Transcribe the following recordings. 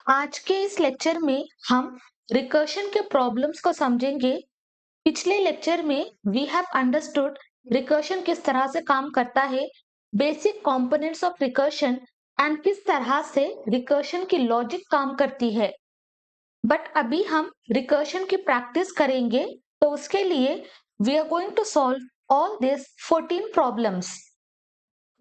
आज के इस लेक्चर में हम रिकर्शन के प्रॉब्लम्स को समझेंगे। पिछले लेक्चर में वी हैव अंडरस्टूड रिकर्शन किस तरह से काम करता है, basic components of recursion and किस तरह से रिकर्शन की लॉजिक काम करती है। बट अभी हम रिकर्शन की प्रैक्टिस करेंगे, तो उसके लिए we are going to solve all this 14 problems.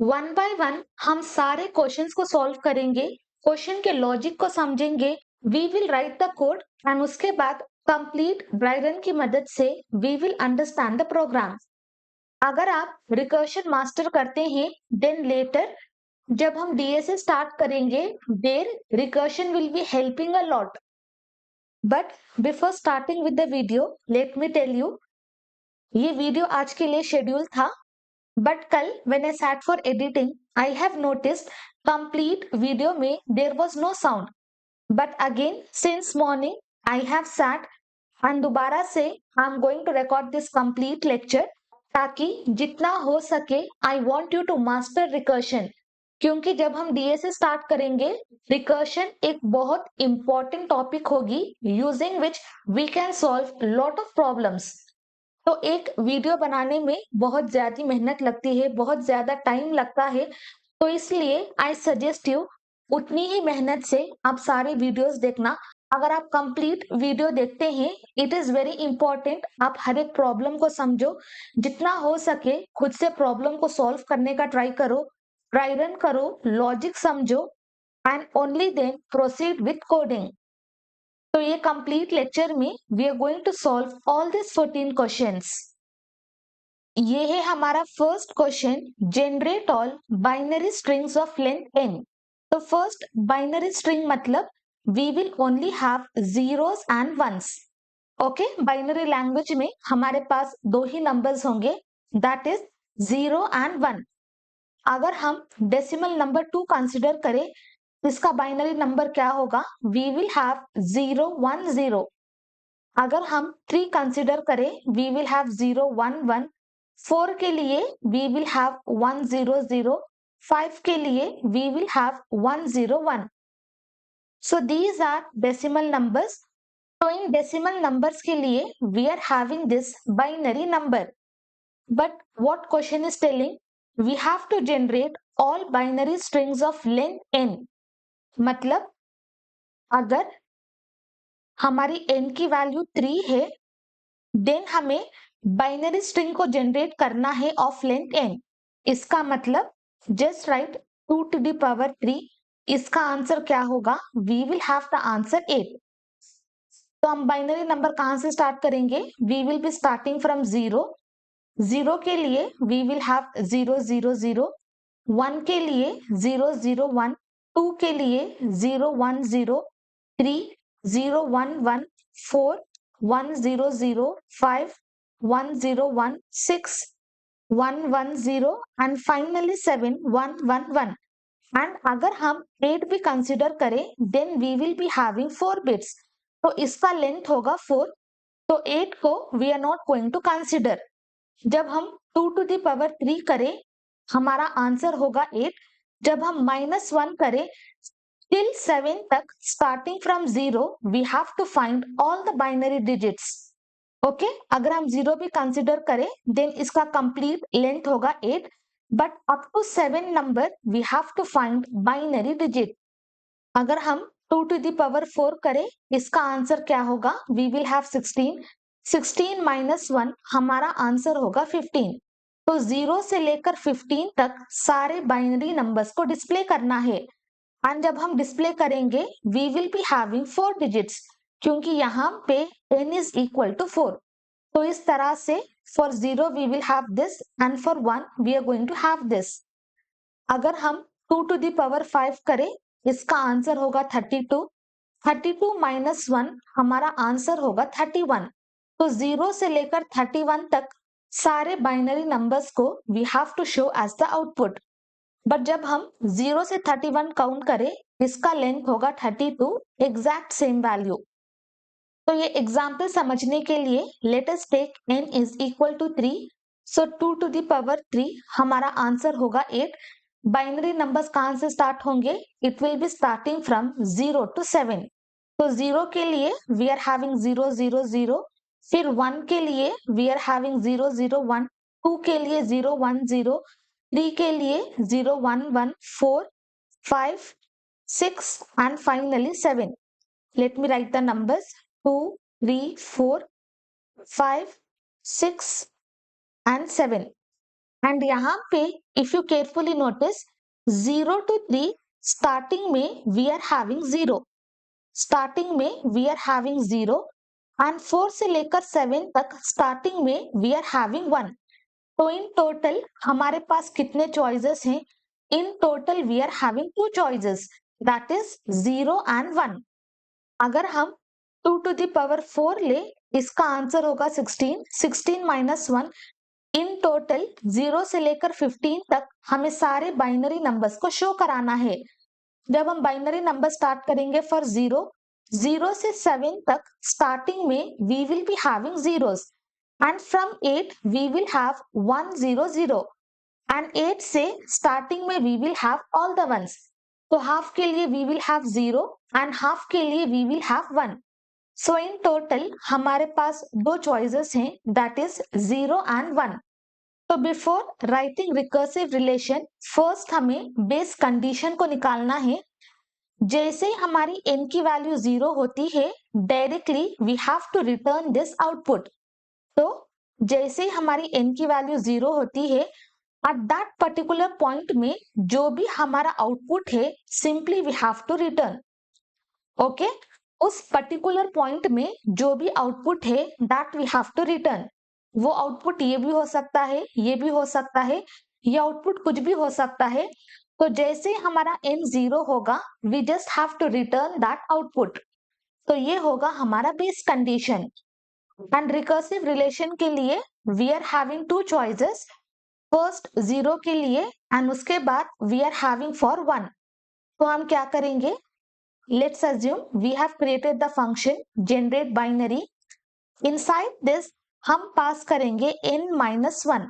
One by one हम सारे क्वेश्चंस को सॉल्व करेंगे, क्वेश्चन के लॉजिक को समझेंगे। We will write the code and उसके बाद कंप्लीट ड्राई रन की मदद से we will understand the program. अगर आप रिकर्शन मास्टर करते हैं, देन लेटर जब हम डीएसए स्टार्ट करेंगे, there recursion will be helping a lot. But before starting with the video, let me tell you, ये वीडियो आज के लिए शेड्यूल था, बट कल when I sat for editing, I have noticed complete video में there was no sound. But again, since morning, I have sat and दोबारा से I'm going to record this complete lecture ताकि जितना हो सके I want you to master recursion. क्योंकि जब हम डीएसए स्टार्ट करेंगे, रिकर्शन एक बहुत इंपॉर्टेंट टॉपिक होगी using which we can solve lot of problems. तो एक वीडियो बनाने में बहुत ज्यादा मेहनत लगती है, बहुत ज्यादा टाइम लगता है, तो इसलिए आई सजेस्ट यू उतनी ही मेहनत से आप सारे वीडियोस देखना। अगर आप कंप्लीट वीडियो देखते हैं, इट इज वेरी इंपॉर्टेंट, आप हर एक प्रॉब्लम को समझो, जितना हो सके खुद से प्रॉब्लम को सॉल्व करने का ट्राई करो, ट्राई रन करो, लॉजिक समझो and only then proceed with coding. तो ये कंप्लीट लेक्चर में we are going to solve all this 14 questions. ये है हमारा first question, generate all binary strings of length n। तो फर्स्ट बाइनरी स्ट्रिंग मतलब we will only have zeros and ones. Okay, binary language में हमारे पास दो ही नंबर्स होंगे, दैट इज 0 एंड 1। अगर हम डेसिमल नंबर 2 कंसिडर करें, इसका बाइनरी नंबर क्या होगा? We will have 0 1 0। अगर हम 3 कंसिडर करें, वी विल हैव 0 1 1। 4 के लिए वी विल हैव 1 0 0। 5 के लिए we will have 1 0 1। So these are decimal numbers. तो इन डेसिमल नंबर्स के लिए we are having this binary number. But what question is telling? We have to generate all binary strings of length n। मतलब अगर हमारी n की value 3 है, then हमें बाइनरी स्ट्रिंग को जनरेट करना है ऑफ लेंथ n। इसका मतलब just write 2 to the power 3। इसका आंसर क्या होगा? We will have the answer 8। तो हम बाइनरी नंबर कहां से स्टार्ट करेंगे? We will be starting from 0। 0 के लिए वी विल हैव 0 0 0। 1 के लिए 0 0 1। 2 के लिए 0 1 0। 3 0 1 1। 4 1 0 0। 5 1 0 1। 6 1 1 0 एंड फाइनली 7 1 1 1। एंड अगर हम 8 भी कंसिडर करें, then we will be having 4 bits. तो इसका लेंथ होगा 4। तो 8 को we are not going to consider. जब हम 2 to the power 3 करें, हमारा आंसर होगा 8। जब हम -1 करें till 7 तक, starting from 0, we have to find all the binary digits. Okay, अगर हम 0 भी कंसिडर करें, देन इसका कंप्लीट लेंथ होगा 8। But up to 7 number we have to find binary digit. अगर हम 2 to the power 4 करें, इसका आंसर क्या होगा? We will have 16। 16 -1 हमारा आंसर होगा 15। तो 0 से लेकर 15 तक सारे बाइनरी नंबर्स को डिस्प्ले करना है। एंड जब हम डिस्प्ले करेंगे, we will be having 4 digits, क्योंकि यहाँ पे n इज इक्वल टू 4। तो इस तरह से for 0 we will have this and for 1 we are going to have this. अगर हम 2 to the power 5 करें, इसका आंसर होगा 32। 32 -1 हमारा आंसर होगा 31। तो 0 से लेकर 31 तक सारे बाइनरी नंबर्स को we have to show as the output. But जब हम 0 से 31 काउंट करें, इसका लेंथ होगा 32, एग्जैक्ट सेम वैल्यू। तो ये एग्जाम्पल समझने के लिए let us take n is equal to 3। सो 2 to the power 3 हमारा आंसर होगा 8। बाइनरी नंबर्स कहाँ से स्टार्ट होंगे? It will be starting from 0 to 7। तो 0 के लिए वी आर हैविंग 0 0 0, फिर 1 के लिए वी आर हैविंग 0 0 1, 2 के लिए 0 1 0, 3 के लिए 0 1 1, 4 5 6 and finally 7। Let me write the numbers 2 3 4 5 6 and 7। And यहाँ पे if you carefully notice 0 to 3 starting में वी आर हैविंग 0, स्टार्टिंग में वी आर हैविंग 0, एंड 4 से लेकर 7 तक स्टार्टिंग में वी आर हैविंग 1। तो इन टोटल हमारे पास कितने चॉइसेस हैं? In total we are having 2 choices, that is 0 and 1। अगर हम 2 to the power 4 ले, इसका आंसर होगा 16, 16 minus 1। इन टोटल 0 से लेकर 15 तक हमें सारे बाइनरी नंबर्स को शो कराना है। जब हम बाइनरी नंबर स्टार्ट करेंगे फॉर 0, 0 से 7 तक स्टार्टिंग में we will be having zeros, and from 8 we will have 1 0 0, and 8 से स्टार्टिंग में we will have all the ones. तो हाफ के लिए we will have 0 and half के लिए we will have 1। So in total हमारे पास दो चॉइसेस हैं, दैट इज 0 and 1। तो before writing recursive relation first हमें बेस कंडीशन को निकालना है। जैसे ही हमारी n की वैल्यू 0 होती है, directly we have to return this output. तो जैसे ही हमारी n की वैल्यू 0 होती है, एट दैट पर्टिकुलर पॉइंट में जो भी हमारा आउटपुट है simply we have to return. Okay, उस पर्टिकुलर पॉइंट में जो भी आउटपुट है that we have to return. वो आउटपुट ये भी हो सकता है, ये भी हो सकता है, ये आउटपुट कुछ भी हो सकता है। तो जैसे हमारा n 0 होगा, we just have to return that output. तो ये होगा हमारा base condition. And recursive relation के लिए we are having two choices, first 0 के लिए एंड उसके बाद वी आर हैविंग फॉर 1। तो हम क्या करेंगे? Let's assume we have created the function generate binary। Inside this हम पास करेंगे n minus 1।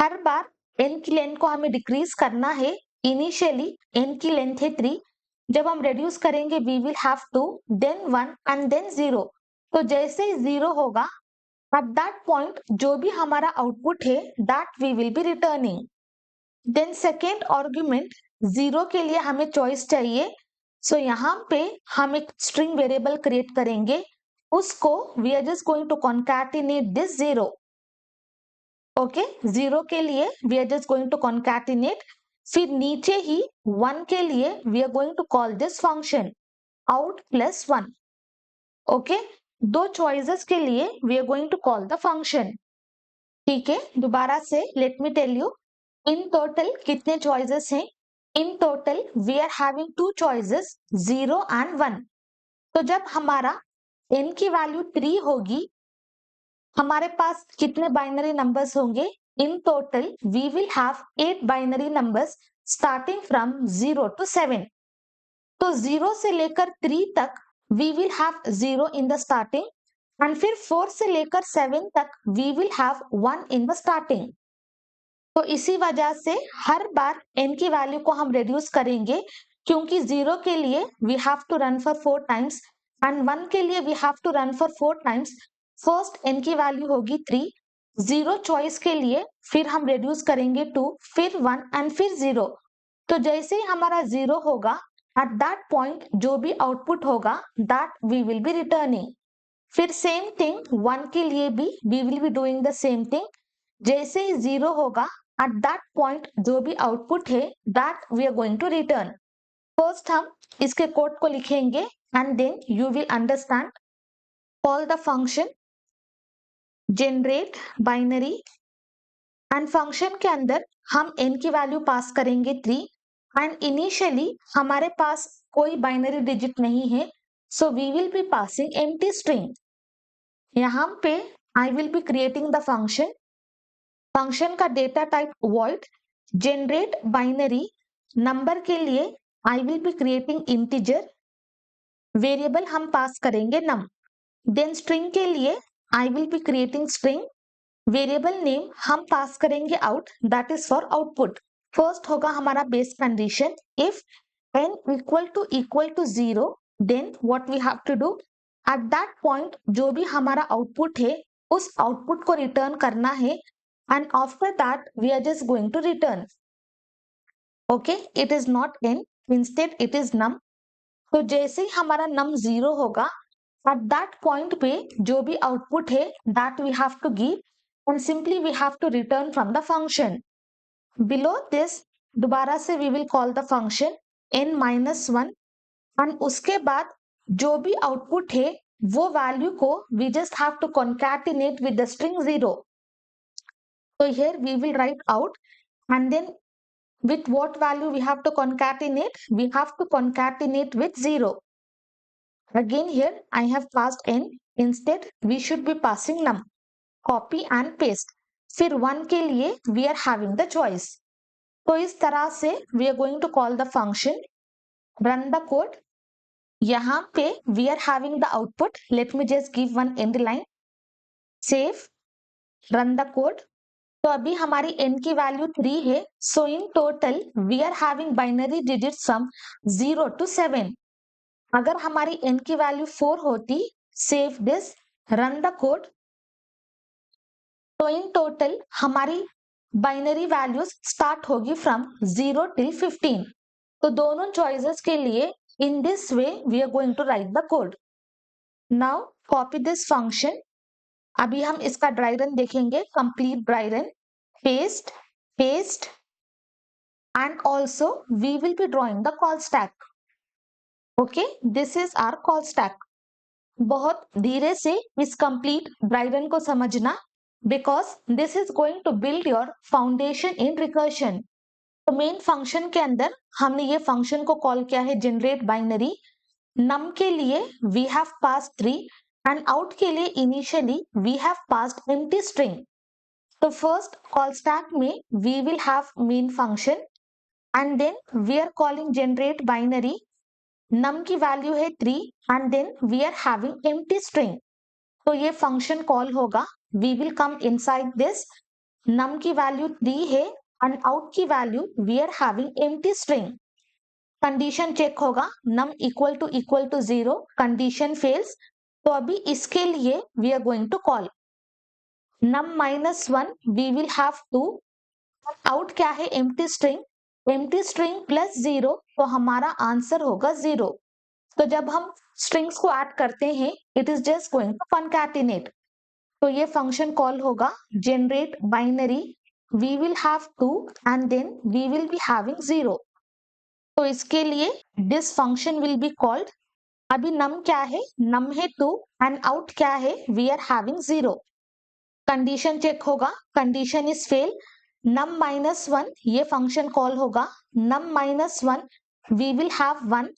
हर बार n की लेंथ को हमें डिक्रीज करना है। इनिशियली n की लेंथ है 3, जब हम reduce करेंगे we will have 2, then 1 and then 0। तो जैसे ही 0 होगा, at that point जो भी हमारा आउटपुट है that we will be returning। देन सेकेंड आर्ग्यूमेंट 0 के लिए हमें चॉइस चाहिए। सो यहाँ पे हम एक स्ट्रिंग वेरिएबल क्रिएट करेंगे, उसको we are just going to concatenate this 0। Okay, 0 के लिए we are just going to concatenate, फिर नीचे ही 1 के लिए we are going to call this function out plus 1। Okay, दो चॉइसेस के लिए we are going to call the function. ठीक है, दोबारा से let me tell you in total कितने चॉइसेस हैं। In total we are having two choices 0 and 1। तो जब हमारा n की वैल्यू 3 होगी, हमारे पास कितने बाइनरी नंबर्स होंगे? In total we will have 8 binary numbers starting from 0 to 7। तो 0 से लेकर 3 तक we will have 0 in the starting, and फिर 4 से लेकर 7 तक we will have 1 in the starting. तो इसी वजह से हर बार n की वैल्यू को हम रिड्यूस करेंगे, क्योंकि 0 के लिए we have to run for 4 times and 1 के लिए we have to run for 4 times. First n की वैल्यू होगी 3, 0 चॉइस के लिए फिर हम रिड्यूस करेंगे 2, फिर 1 एंड फिर 0। तो जैसे ही हमारा 0 होगा, एट दैट पॉइंट जो भी आउटपुट होगा that we will be returning. फिर सेम थिंग 1 के लिए भी we will be doing the same thing. जैसे ही 0 होगा, एट दैट पॉइंट जो भी आउटपुट है that we are going to return. First हम इसके कोड को लिखेंगे and then you will understand. Call the function generate binary, and function के अंदर हम n की वैल्यू पास करेंगे 3, एंड इनिशियली हमारे पास कोई बाइनरी डिजिट नहीं है, so we will be passing empty string. यहाँ पे I will be creating the function. Function का data type void generate binary, number के लिए I will be creating integer, variable हम पास करेंगे num। देन स्ट्रिंग के लिए I will be creating string, variable name हम पास करेंगे out, that is for output. First होगा हमारा base condition, if n equal to 0 then what we have to do, at that point जो भी हमारा output है उस आउटपुट को रिटर्न करना है, and after that we are just going to return. Okay, it is not n, instead it is num। तो जैसे ही हमारा num 0 होगा, एट दैट पॉइंट पे जो भी आउटपुट है that we have to give, and simply we have to return from the function. Below this दोबारा से we will call the function n-1, and उसके बाद जो भी आउटपुट है वो वैल्यू को we just have to concatenate with the string 0. So here we will write out, and then with what value we have to concatenate? We have to concatenate with 0. Again here I have passed n, instead we should be passing num. Copy and paste. फिर 1 के लिए we are having the choice. तो इस तरह से we are going to call the function, run the code. यहाँ पे we are having the output. Let me just give one end line. Save, run the code. तो अभी हमारी n की वैल्यू 3 है. So in total we are having binary digits from 0 to 7. अगर हमारी n की वैल्यू 4 होती, save this, run the code. तो इन टोटल हमारी बाइनरी वैल्यूज स्टार्ट होगी फ्रॉम 0 till 15. तो दोनों चॉइसेस के लिए in this way we are going to write the code. Now copy this function. अभी हम इसका ड्राई रन देखेंगे, complete dry run, paste, paste, and also we will be drawing the call stack. Okay, this is our call stack. बहुत धीरे से इस complete dry run को समझना, because this is going to build your foundation in recursion. तो main function के अंदर हमने ये फंक्शन को कॉल किया है जनरेट बाइनरी। नम के लिए we have pass 3, and out के लिए initially we have passed empty string. तो फर्स्ट कॉल स्टैक में we will have main function, and then we are calling generate binary. Num की value है 3, and then we are having empty string. तो ये function call होगा, we will come inside this. Num की value 3 है, and out की value we are having empty string. Condition check होगा, num equal to 0, condition fails. तो अभी इसके लिए we are going to call num-1, we will have 2, out क्या है empty string प्लस 0, तो हमारा आंसर होगा 0। तो जब हम स्ट्रिंग्स को ऐड करते हैं it is just going to concatenate। तो ये फंक्शन कॉल होगा generate binary, we will have 2 and then we will be having 0। तो इसके लिए this function will be called। अभी num क्या है, num है 2 and out क्या है, we are having 0। Condition check होगा, कंडीशन इज फेल, num-1 ये फंक्शन कॉल होगा, num-1 we will have 1।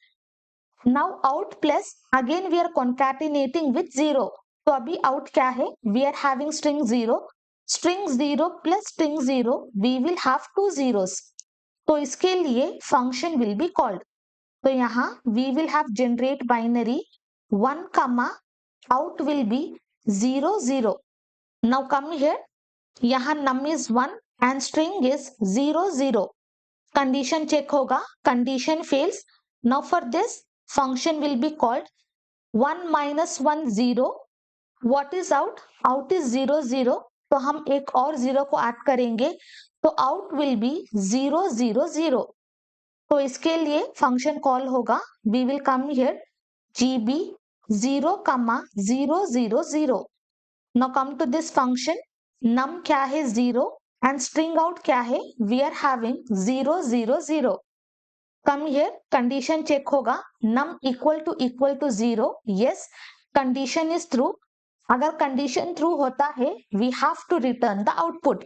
now out plus again we are concatenating with 0। तो अभी out क्या है, we are having string 0, string 0 plus string 0 we will have 2 zeros। तो इसके लिए function will be called। तो यहाँ we will have generate binary 1 comma out will be 0 0। now come here, यहाँ num is 1 and string is 0 0। condition check होगा, condition fails। now for this function will be called 1 minus 1 0। what is out, out is 0 0, तो हम एक और 0 को add करेंगे, तो out will be 0 0 0। तो इसके लिए फंक्शन कॉल होगा, we will come here gb 0 0 0 0। now come to this function, num क्या है 0 and string out क्या है, we are having 0 0 0। come here, condition check होगा, num equal to 0, yes, condition is true. अगर कंडीशन ट्रू होता है we have to return the output.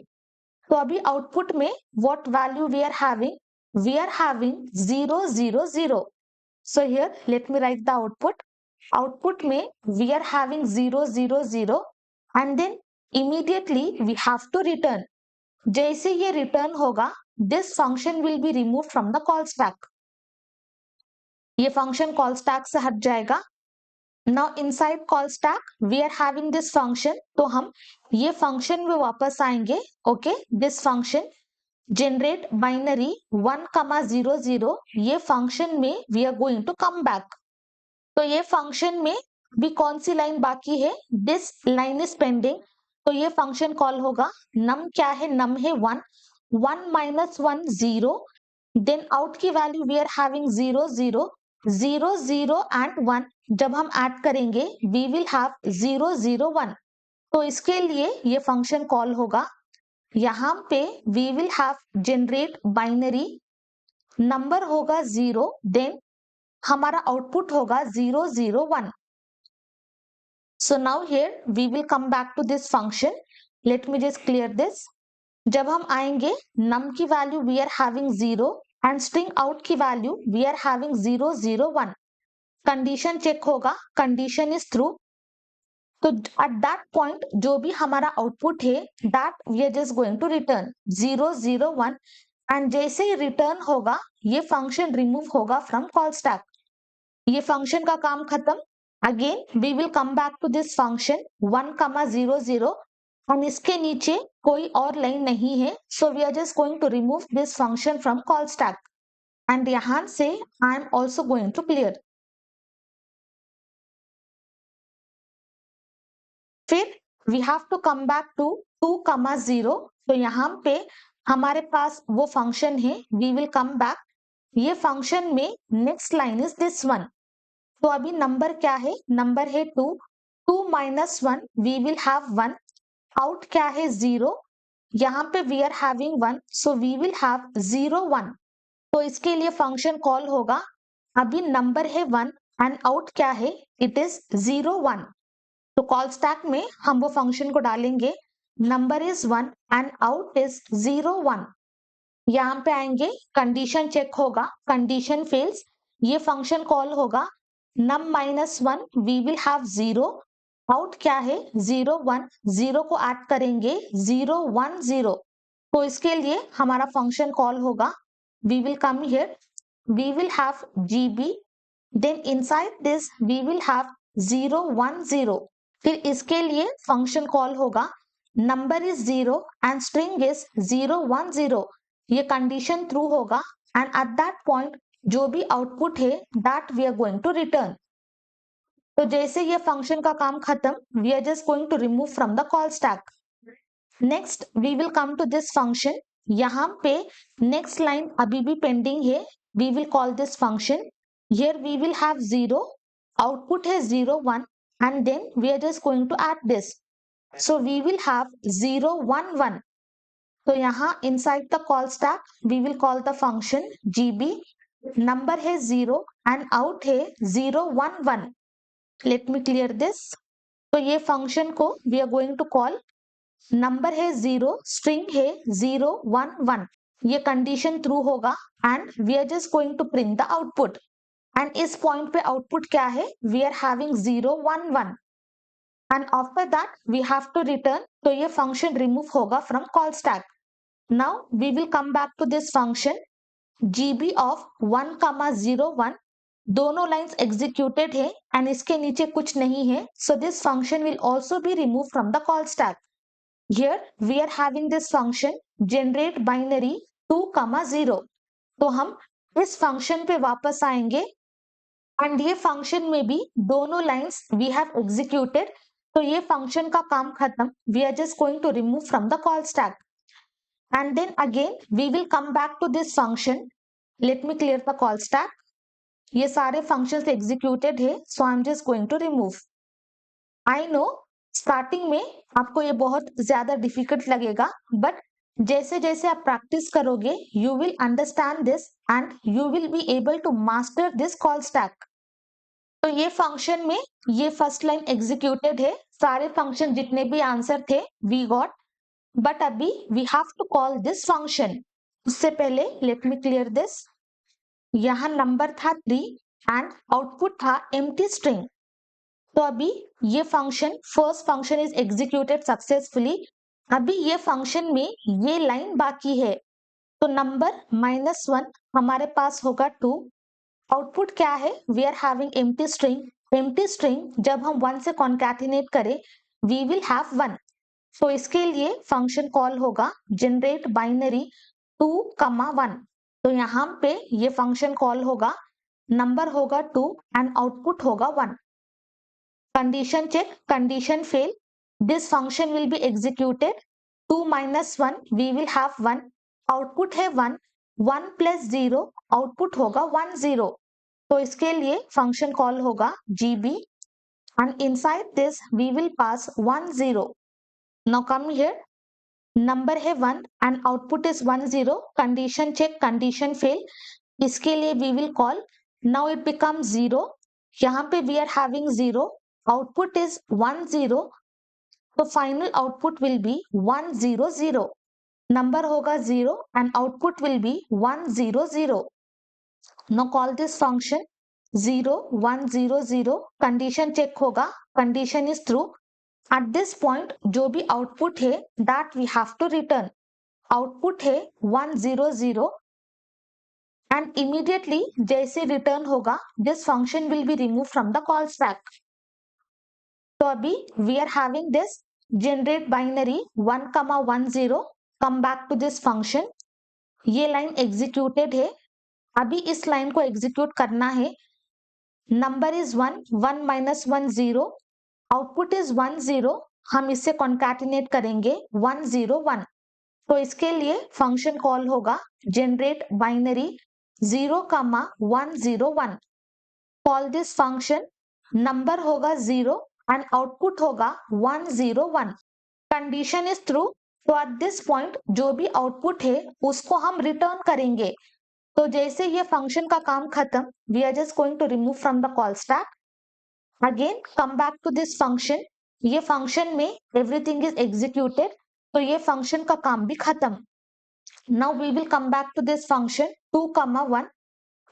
तो अभी आउटपुट में what value we are having, we are having 0 0 0। So here let me write the output. Output में we are having 0 0 0 and then immediately we have to return. जैसे ये return होगा this function will be remove from the call stack. ये function call stack से हट जाएगा। Now inside call stack we are having this function, तो हम ये फंक्शन में वापस आएंगे। Okay, this function generate binary 1,0,0 ये फंक्शन में we are going to come back. तो ये फंक्शन में भी कौन सी लाइन बाकी है, दिस लाइन इज पेंडिंग। तो ये फंक्शन कॉल होगा, नम क्या है, नम है 1, 1 माइनस 1 0, देन आउट की value we are having 0 0 0 0 and 1, जब हम ऐड करेंगे वी विल हैव 0 0 1। तो इसके लिए ये फंक्शन कॉल होगा, यहाँ पे we will have generate binary, number होगा 0, देन हमारा आउटपुट होगा 0 0 1। So now here we will come back to this function. Let me just clear this. जब हम आएंगे num की value we are having 0 and string out की value we are having 0 0 1। Condition check होगा, condition is true. तो at that point जो भी हमारा आउटपुट है that we are just going to return 0 0 1 and जैसे ही रिटर्न होगा ये फंक्शन रिमूव होगा फ्रॉम कॉल स्टैक। ये फंक्शन का काम खत्म। Again we will come back to this function 1,0,0 और इसके नीचे कोई और लाइन नहीं है, so we are just going to remove this function from call stack and यहां से I am also going to clear. फिर we have to come back to 2,0। तो यहाँ पे हमारे पास वो फंक्शन है, वी विल कम बैक। ये फंक्शन में next line is this one. तो अभी नंबर क्या है, नंबर है 2, 2 minus 1 we will have 1, out क्या है 0, यहाँ पे we are having 1, so we will have 0 1। तो इसके लिए फंक्शन कॉल होगा, अभी नंबर है 1 एंड आउट क्या है, इट इज 0 1। तो कॉल स्टैक में हम वो फंक्शन को डालेंगे, number is 1 and out is 0 1। यहाँ पे आएंगे, कंडीशन चेक होगा, कंडीशन फेल्स, ये फंक्शन कॉल होगा, num minus 1 we will have 0, out क्या है 0 1, 0 को ऐड करेंगे 0 1 0। तो इसके लिए हमारा फंक्शन कॉल होगा, we will come here, we will have gb, then inside this we will have 0 1 0। फिर इसके लिए फंक्शन कॉल होगा, number is 0 and string is 0 1 0। ये कंडीशन ट्रू होगा एंड एट दैट पॉइंट जो भी आउटपुट है that we are going to return. तो जैसे ये फंक्शन का काम खत्म, we are just going to remove from the call stack. Next we will come to this function. यहाँ पे नेक्स्ट लाइन अभी भी पेंडिंग है, we will call this function, here we will have 0, output है 0 1 and then we are just going to add this, so we will have 0 1 1। तो यहाँ inside the call stack we will call the function gb, number है 0 and out है 0 1 1। let me clear this। तो ये function को we are going to call, number है 0, string है 0 1 1। ये condition true होगा and we are just going to print the output and इस point पे output क्या है, we are having 0 1 1 and after that we have to return। तो ये function remove होगा from call stack। now we will come back to this function gb of 1,0 1। दोनों lines executed है and इसके नीचे कुछ नहीं है, so this function will also be removed from the call stack। here we are having this function generate binary 2,0। तो हम इस function पे वापस आएंगे एंड ये फंक्शन में भी दोनों लाइंस वी हैव एग्जीक्यूटेड। तो ये फंक्शन का काम खत्म, we are just going to remove from the call stack and then again we will come back to this function. Let me clear the call stack. ये सारे functions executed है, so I am just going to remove. I know starting में आपको ये बहुत ज्यादा difficult लगेगा, but जैसे जैसे आप प्रैक्टिस करोगे you will understand this and you will be able to master this call stack. तो ये फंक्शन में ये फर्स्ट लाइन एग्जीक्यूटेड है, सारे फंक्शन जितने भी आंसर थे वी गॉट, बट अभी we have to call this function. उससे पहले लेट मी क्लियर दिस। यहाँ नंबर था 3 एंड आउटपुट था एम्प्टी स्ट्रिंग। तो अभी ये function first function is executed successfully. अभी ये फंक्शन में ये लाइन बाकी है, तो नंबर -1 हमारे पास होगा 2, आउटपुट क्या है, we are having empty string. Empty string जब हम 1 से कॉन्कैटिनेट करें वी विल हैव 1। तो इसके लिए फंक्शन कॉल होगा जनरेट बाइनरी 2, 1। तो यहाँ पे ये फंक्शन कॉल होगा, नंबर होगा 2 एंड आउटपुट होगा 1। Condition check, condition fail. This function will be executed. 2 minus 1, we will have 1. Output है 1. 1 plus 0, output होगा 1 0. तो इसके लिए function call होगा gb and inside this we will pass 1 0. Now come here. Number है 1 and output is 1 0. Condition check, condition fail. इसके लिए we will call. Now it becomes 0. यहाँ पे we are having 0. Output is 1 0. So final output will be 1 0 0. Number होगा 0 and output will be 1 0 0. Now call this function 0 1 0 0. Condition check होगा, condition is true. At this point जो भी output है that we have to return. Output है 1 0 0 and immediately जैसे return होगा this function will be removed from the call stack. तो अभी we are having this generate binary 1, 1 0. Come back to this function. ये line executed है, अभी इस line को एग्जीक्यूट करना है। Number is 1 1 minus 1 0. Output is 1 0. हम इससे कॉन्कैटिनेट करेंगे 1 0 1. तो इसके लिए फंक्शन कॉल होगा generate binary 0, 1 0 1. Call this function, number होगा 0 एंड आउटपुट होगा 1 0 1. Condition is true. तो एट दिस पॉइंट जो भी आउटपुट है उसको हम रिटर्न करेंगे। तो जैसे ये फंक्शन का काम खत्म, we are just going to remove from the call stack. Again come back to this function. ये फंक्शन में एवरीथिंग इज एग्जीक्यूटेड, तो ये फंक्शन का काम भी खत्म। Now we will come back to this function 2, 1.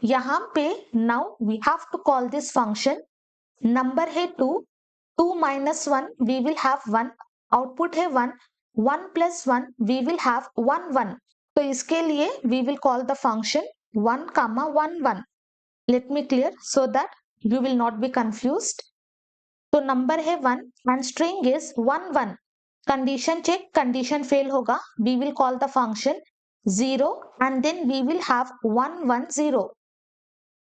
यहाँ पे now we have to call this function. Number है 2 2 minus 1 we will have 1. Output है 1 1 plus 1 we will have 1 1. तो इसके लिए we will call the function 1, 1 1. Let me clear so that you will not be confused. तो number है 1 and string is 1 1. Condition check, condition fail होगा, we will call the function 0 and then we will have 1 1 0.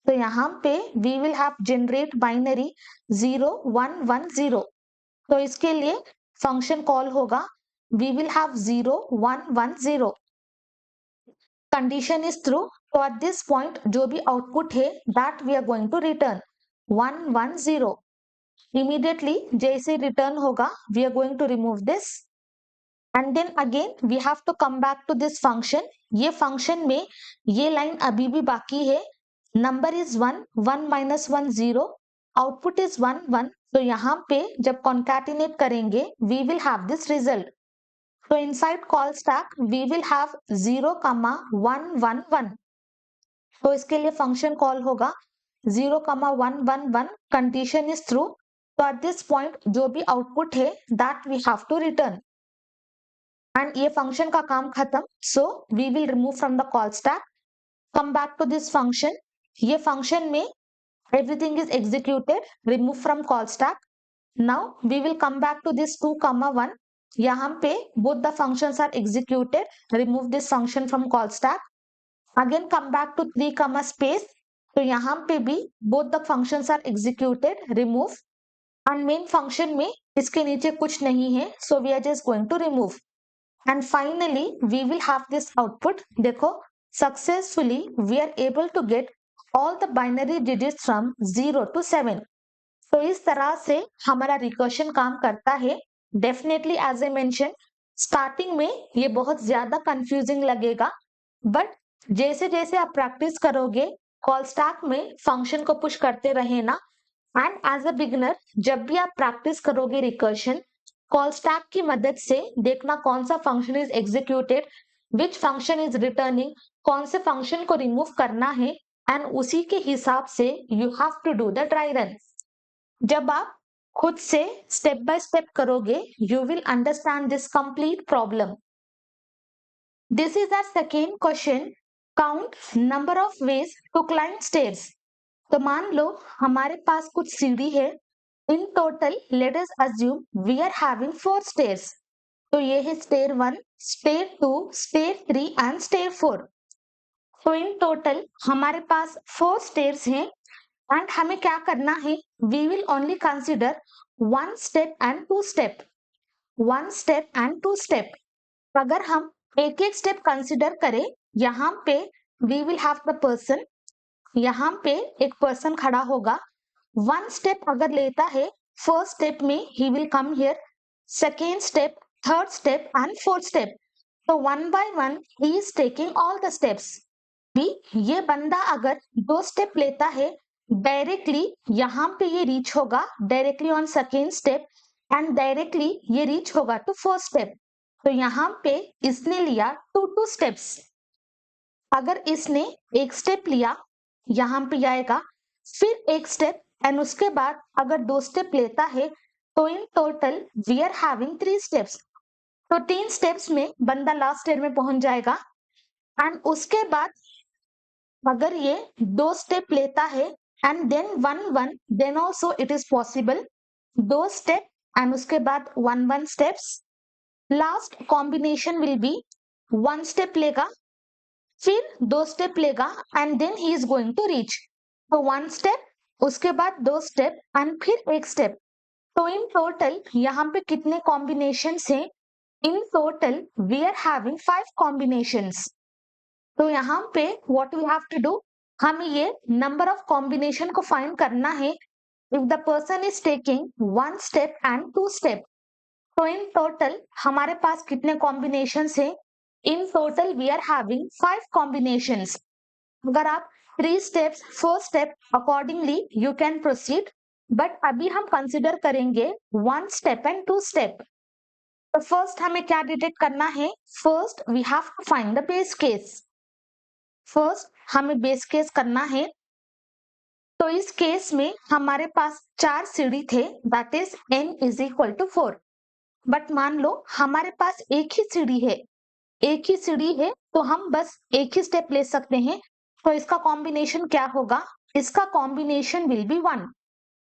तो यहाँ पे we will have generate binary 0 1 1 0. तो इसके लिए function call होगा we will have 0 1 1 0. Condition is true. तो एट दिस पॉइंट जो भी आउटपुट है that we are going to return 1 1 0. Immediately जैसे रिटर्न होगा we are going to remove this and then again we have to come back to this function. ये function में ये line अभी भी बाकी है। Number is 1 1 minus 1 0. Output is 1 1. तो यहाँ पे जब कॉन्कैटिनेट करेंगे we will have this result. तो inside call stack we will have 0, 1 1 1. तो इसके लिए फंक्शन कॉल होगा 0, 1 1 1. Condition is true. तो एट दिस पॉइंट जो भी आउटपुट है that we have to return. And ये फंक्शन का काम खत्म, so we will remove from the call stack. Come back to this function. ये फंक्शन में everything is executed, remove from call stack. Now we will come back to this 2, 1. यहाँ पे both the functions are executed, remove this function from call stack. Again come back to 3, space. तो यहाँ पे भी both the functions are executed, remove. And main function में इसके नीचे कुछ नहीं है, so we are just going to remove. And finally we will have this output. देखो, successfully we are able to get all the binary digits from 0 to 7. तो इस तरह से हमारा रिकर्शन काम करता है। Definitely as a mention, starting में ये बहुत ज्यादा कंफ्यूजिंग लगेगा, बट जैसे जैसे आप प्रैक्टिस करोगे कॉल स्टैक में फंक्शन को पुश करते रहे ना, एंड एज अ बिगिनर जब भी आप प्रैक्टिस करोगे रिकर्शन, कॉल स्टैक की मदद से देखना कौन सा function is executed, which function is returning, कौन से फंक्शन को रिमूव करना है, एंड उसी के हिसाब से you have to do the dry run. जब आप खुद से स्टेप बाय स्टेप करोगे, you will understand this complete problem. This is our second question, count number of ways to climb stairs. तो मान लो हमारे पास कुछ सीढ़ी है, in total let us assume we are having 4 stairs. तो ये है stair 1, stair 2, stair 3 and stair 4। तो इन टोटल हमारे पास 4 स्टेयर्स हैं एंड हमें क्या करना है, we will only consider 1 step and 2 step, 1 step and 2 step. अगर हम एक एक स्टेप कंसिडर करें, यहाँ पे we will have the person, यहाँ पे एक पर्सन खड़ा होगा। 1 स्टेप अगर लेता है, फर्स्ट स्टेप में he will come here, second step, third step and fourth step. तो 1 by 1 he is taking all the steps. भी ये बंदा अगर 2 स्टेप लेता है, डायरेक्टली यहाँ पे ये रीच होगा directly on second step and directly ये रीच होगा टू फर्स्ट स्टेप। तो यहाँ पे इसने लिया 2 स्टेप्स। अगर इसने एक स्टेप लिया, यहाँ पे आएगा, फिर एक स्टेप एंड उसके बाद अगर 2 स्टेप लेता है, तो in total we are having 3 steps. तो 3 स्टेप्स में बंदा लास्ट स्टेप में पहुंच जाएगा एंड उसके बाद अगर ये 2 स्टेप लेता है and then 1 then also it is possible, 2 step and उसके बाद 1 steps. Last combination will be 1 step लेगा, फिर 2 स्टेप लेगा and then he is going to reach. तो 1 स्टेप, उसके बाद 2 स्टेप एंड फिर एक स्टेप। तो इन टोटल यहाँ पे कितने कॉम्बिनेशंस हैं? In total we are having 5 combinations. तो यहाँ पे what we have to do, हमें ये नंबर ऑफ कॉम्बिनेशन को फाइंड करना है if the person is taking 1 step and 2 step. तो इन टोटल हमारे पास कितने कॉम्बिनेशंस हैं? In total we are having 5 combinations. अगर आप 3 steps 4 step accordingly you can proceed, but अभी हम कंसिडर करेंगे 1 स्टेप एंड 2 स्टेप। तो फर्स्ट हमें क्या डिटेक्ट करना है? First we have to find the base case. First हमें बेस केस करना है। तो इस केस में हमारे पास 4 सीढ़ी थे, that is n is equal to 4। But मान लो हमारे पास एक ही सीढ़ी है, एक ही सीढ़ी है, तो हम बस एक ही स्टेप ले सकते हैं। तो इसका कॉम्बिनेशन क्या होगा? इसका कॉम्बिनेशन विल बी 1।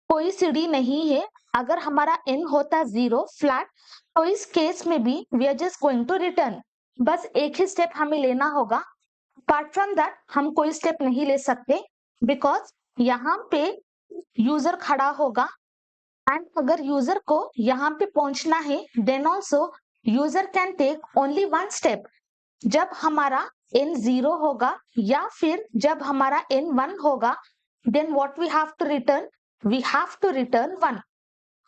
कोई सीढ़ी नहीं है, अगर हमारा n होता 0 फ्लैट, तो इस केस में भी we are just going to return, बस एक ही स्टेप हमें लेना होगा। अपार्ट फ्रॉम दैट हम कोई स्टेप नहीं ले सकते, बिकॉज यहाँ पे यूजर खड़ा होगा एंड अगर यूजर को यहाँ पे पहुंचना है, then also user can take only 1 step. जब हमारा n 0 होगा या फिर जब हमारा n 1 होगा, then what we have to return, we have to return 1।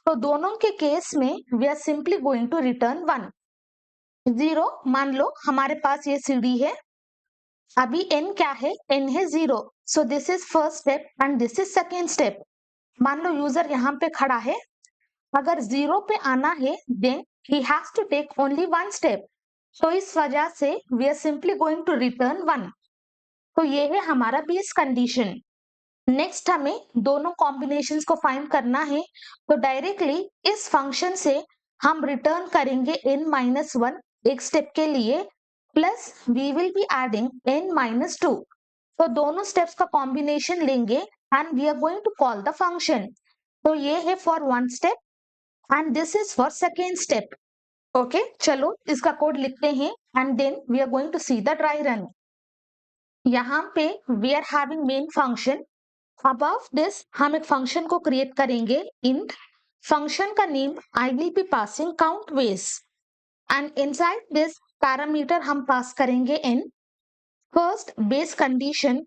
तो दोनों के केस में we are simply going to return 1। 0 मान लो हमारे पास ये सीढ़ी है, अभी n क्या है? n है 0, सो this is first step and this is second step. मान लो यूजर यहाँ पे खड़ा है, अगर 0 पे आना है then he has to take only 1 step. तो इस वजह से we are simply going to return 1। तो ये है हमारा बेस कंडीशन। नेक्स्ट हमें दोनों कॉम्बिनेशंस को फाइंड करना है। तो डायरेक्टली इस फंक्शन से हम रिटर्न करेंगे n-1 एक स्टेप के लिए, plus we will be adding n-2। तो दोनों स्टेप्स का कॉम्बिनेशन लेंगे and we are going to call the function. तो ये है for 1 step and this is for second step. Okay, चलो इसका कोड लिखते हैं and then we are going to see the dry run. यहाँ पे we are having main function. Above this हम एक फंक्शन को क्रिएट करेंगे int। फंक्शन का name I will be passing count ways and inside this parameter हम पास करेंगे n। First base condition,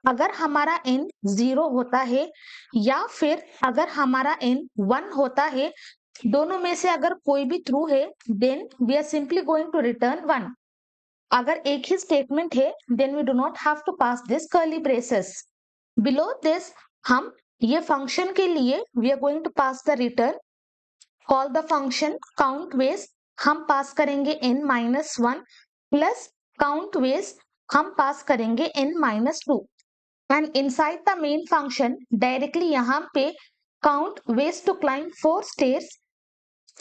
अगर हमारा n 0 होता है या फिर अगर हमारा n 1 होता है, दोनों में से अगर कोई भी ट्रू है, then we are simply going to return 1। अगर एक ही स्टेटमेंट है, then we do not have to pass this curly braces. Below this हम ये फंक्शन के लिए we are going to pass the return, call the function count ways, हम पास करेंगे n-1 प्लस काउंट वेज हम पास करेंगे n-2 and inside the main function directly यहाँ पे count ways to climb 4 stairs,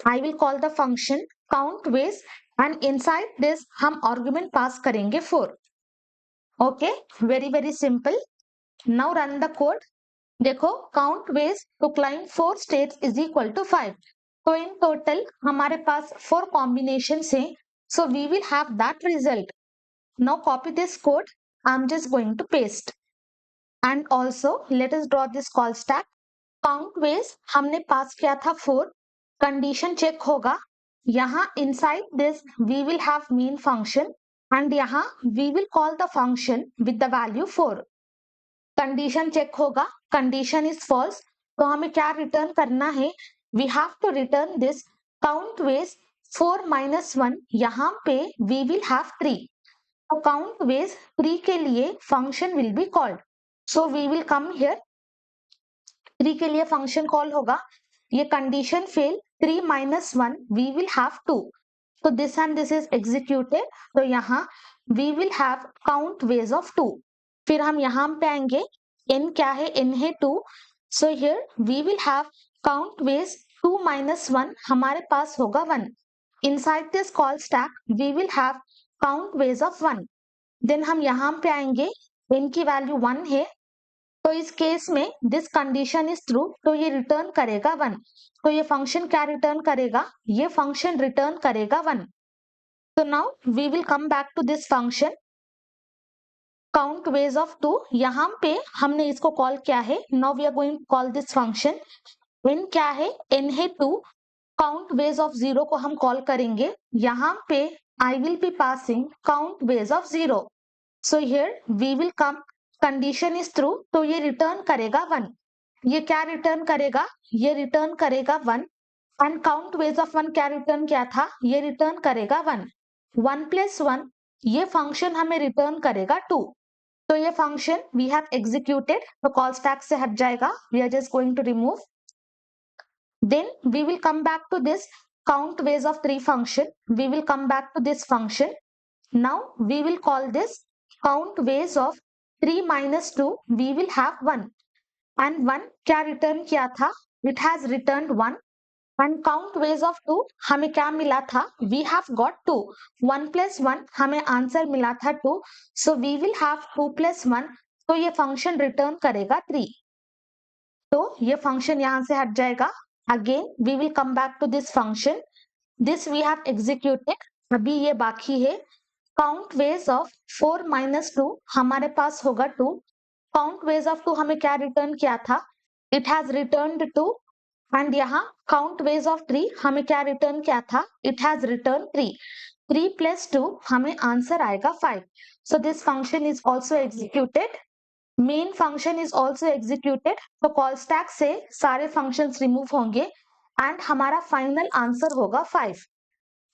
I will call the function count ways and inside this हम argument pass करेंगे 4। Okay, very simple. Now run the code. देखो, count ways to climb 4 stairs is equal to 5। तो in total हमारे पास 4 combination है, so we will have that result. Now copy this code. I'm just going to paste. And also let us draw this call stack. Count ways हमने pass किया था 4. Condition check होगा. यहाँ inside this we will have main function and यहाँ we will call the function with the value 4. Condition check होगा. Condition is false, तो हमें क्या रिटर्न करना है? We have to return this count ways 4 - 1. यहाँ पे वी विल हैव 3. तो काउंट वेज 3 के लिए function will be called. So we will come here. 3 के लिए फंक्शन कॉल होगा. ये condition fail. 3 - 1 we will have 2. तो this and this is executed. तो यहाँ we will have count ways of 2. फिर हम यहाँ पे आएंगे. n क्या है? n है 2. So here we will have count ways 2 - 1. हमारे पास होगा 1. Inside this call stack we will have count ways of 1. Then हम यहाँ पे आएंगे. n की वैल्यू 1 है, तो इस केस में दिस कंडीशन इज ट्रू, तो ये रिटर्न करेगा 1. तो ये फंक्शन क्या रिटर्न करेगा? ये फंक्शन रिटर्न करेगा 1. तो now we will come back to this function count ways of 2. यहाँ पे हमने इसको कॉल किया है. Now we are going to call this function. n क्या है? n है 2. काउंट वेज ऑफ 0 को हम कॉल करेंगे. यहाँ पे I will be passing count ways of 0. So here we will come. Condition is true, तो ये रिटर्न करेगा 1. ये क्या रिटर्न करेगा? ये रिटर्न करेगा 1. एंड काउंट वेज ऑफ 1 क्या रिटर्न किया था? ये रिटर्न करेगा 1. 1 + 1 ये फंक्शन हमें रिटर्न करेगा 2. तो ये फंक्शन वी हैव एग्जीक्यूटेड, तो कॉल स्टैक से हट जाएगा. We are just going to remove. Then we will come back to this count ways of 3 function. We will come back to this function. Now we will call this count ways of 3 - 2. We will have 1. And 1 क्या return किया था? It has return 1. And count ways of 2 हमें क्या मिला था? We have got 2. 1 + 1 हमें answer मिला था 2. So we will have 2 + 1. तो ये फंक्शन रिटर्न करेगा 3. तो ये फंक्शन यहां से हट जाएगा. Again we will come back to this function. This we have executed. अभी ये बाकी है. काउंट वेज ऑफ 4 - 2 हमारे पास होगा 2. काउंट वेज ऑफ 2 हमें क्या रिटर्न किया था? It has returned 2. एंड यहाँ काउंट वेज ऑफ 3 हमें क्या रिटर्न किया था? It has return 3. 3 + 2 हमें आंसर आएगा 5. So this function is also executed. Main function is also executed. तो कॉल स्टैक से सारे फंक्शंस रिमूव होंगे एंड हमारा फाइनल आंसर होगा 5.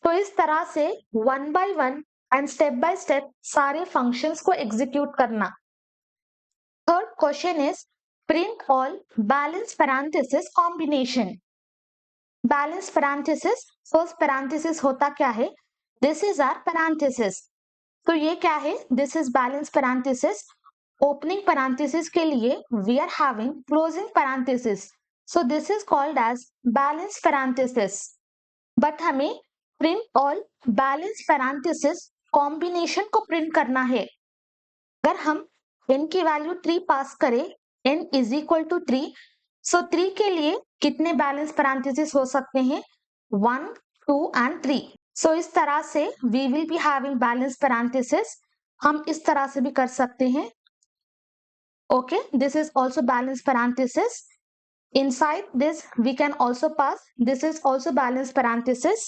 तो इस तरह से 1 by 1 and step by step सारे फंक्शंस को एग्जीक्यूट करना. Third question is print all balance parenthesis combination. Balance parenthesis, first parenthesis होता क्या है? This is our parenthesis. तो ये क्या है? This is balance parenthesis. Opening parenthesis के लिए we are having closing parenthesis. So this is called as balance parenthesis. But हमें print all balance parenthesis combination को प्रिंट करना है. अगर हम n की वैल्यू 3 पास करें, n इज इक्वल टू 3. सो 3 के लिए कितने बैलेंस पैरेंथेसिस हो सकते हैं? 1, 2 एंड 3. सो इस तरह से we will be having balance parenthesis. हम इस तरह से भी कर सकते हैं. Okay, this is also balance parenthesis. Inside this we can also pass. This is also balance parenthesis.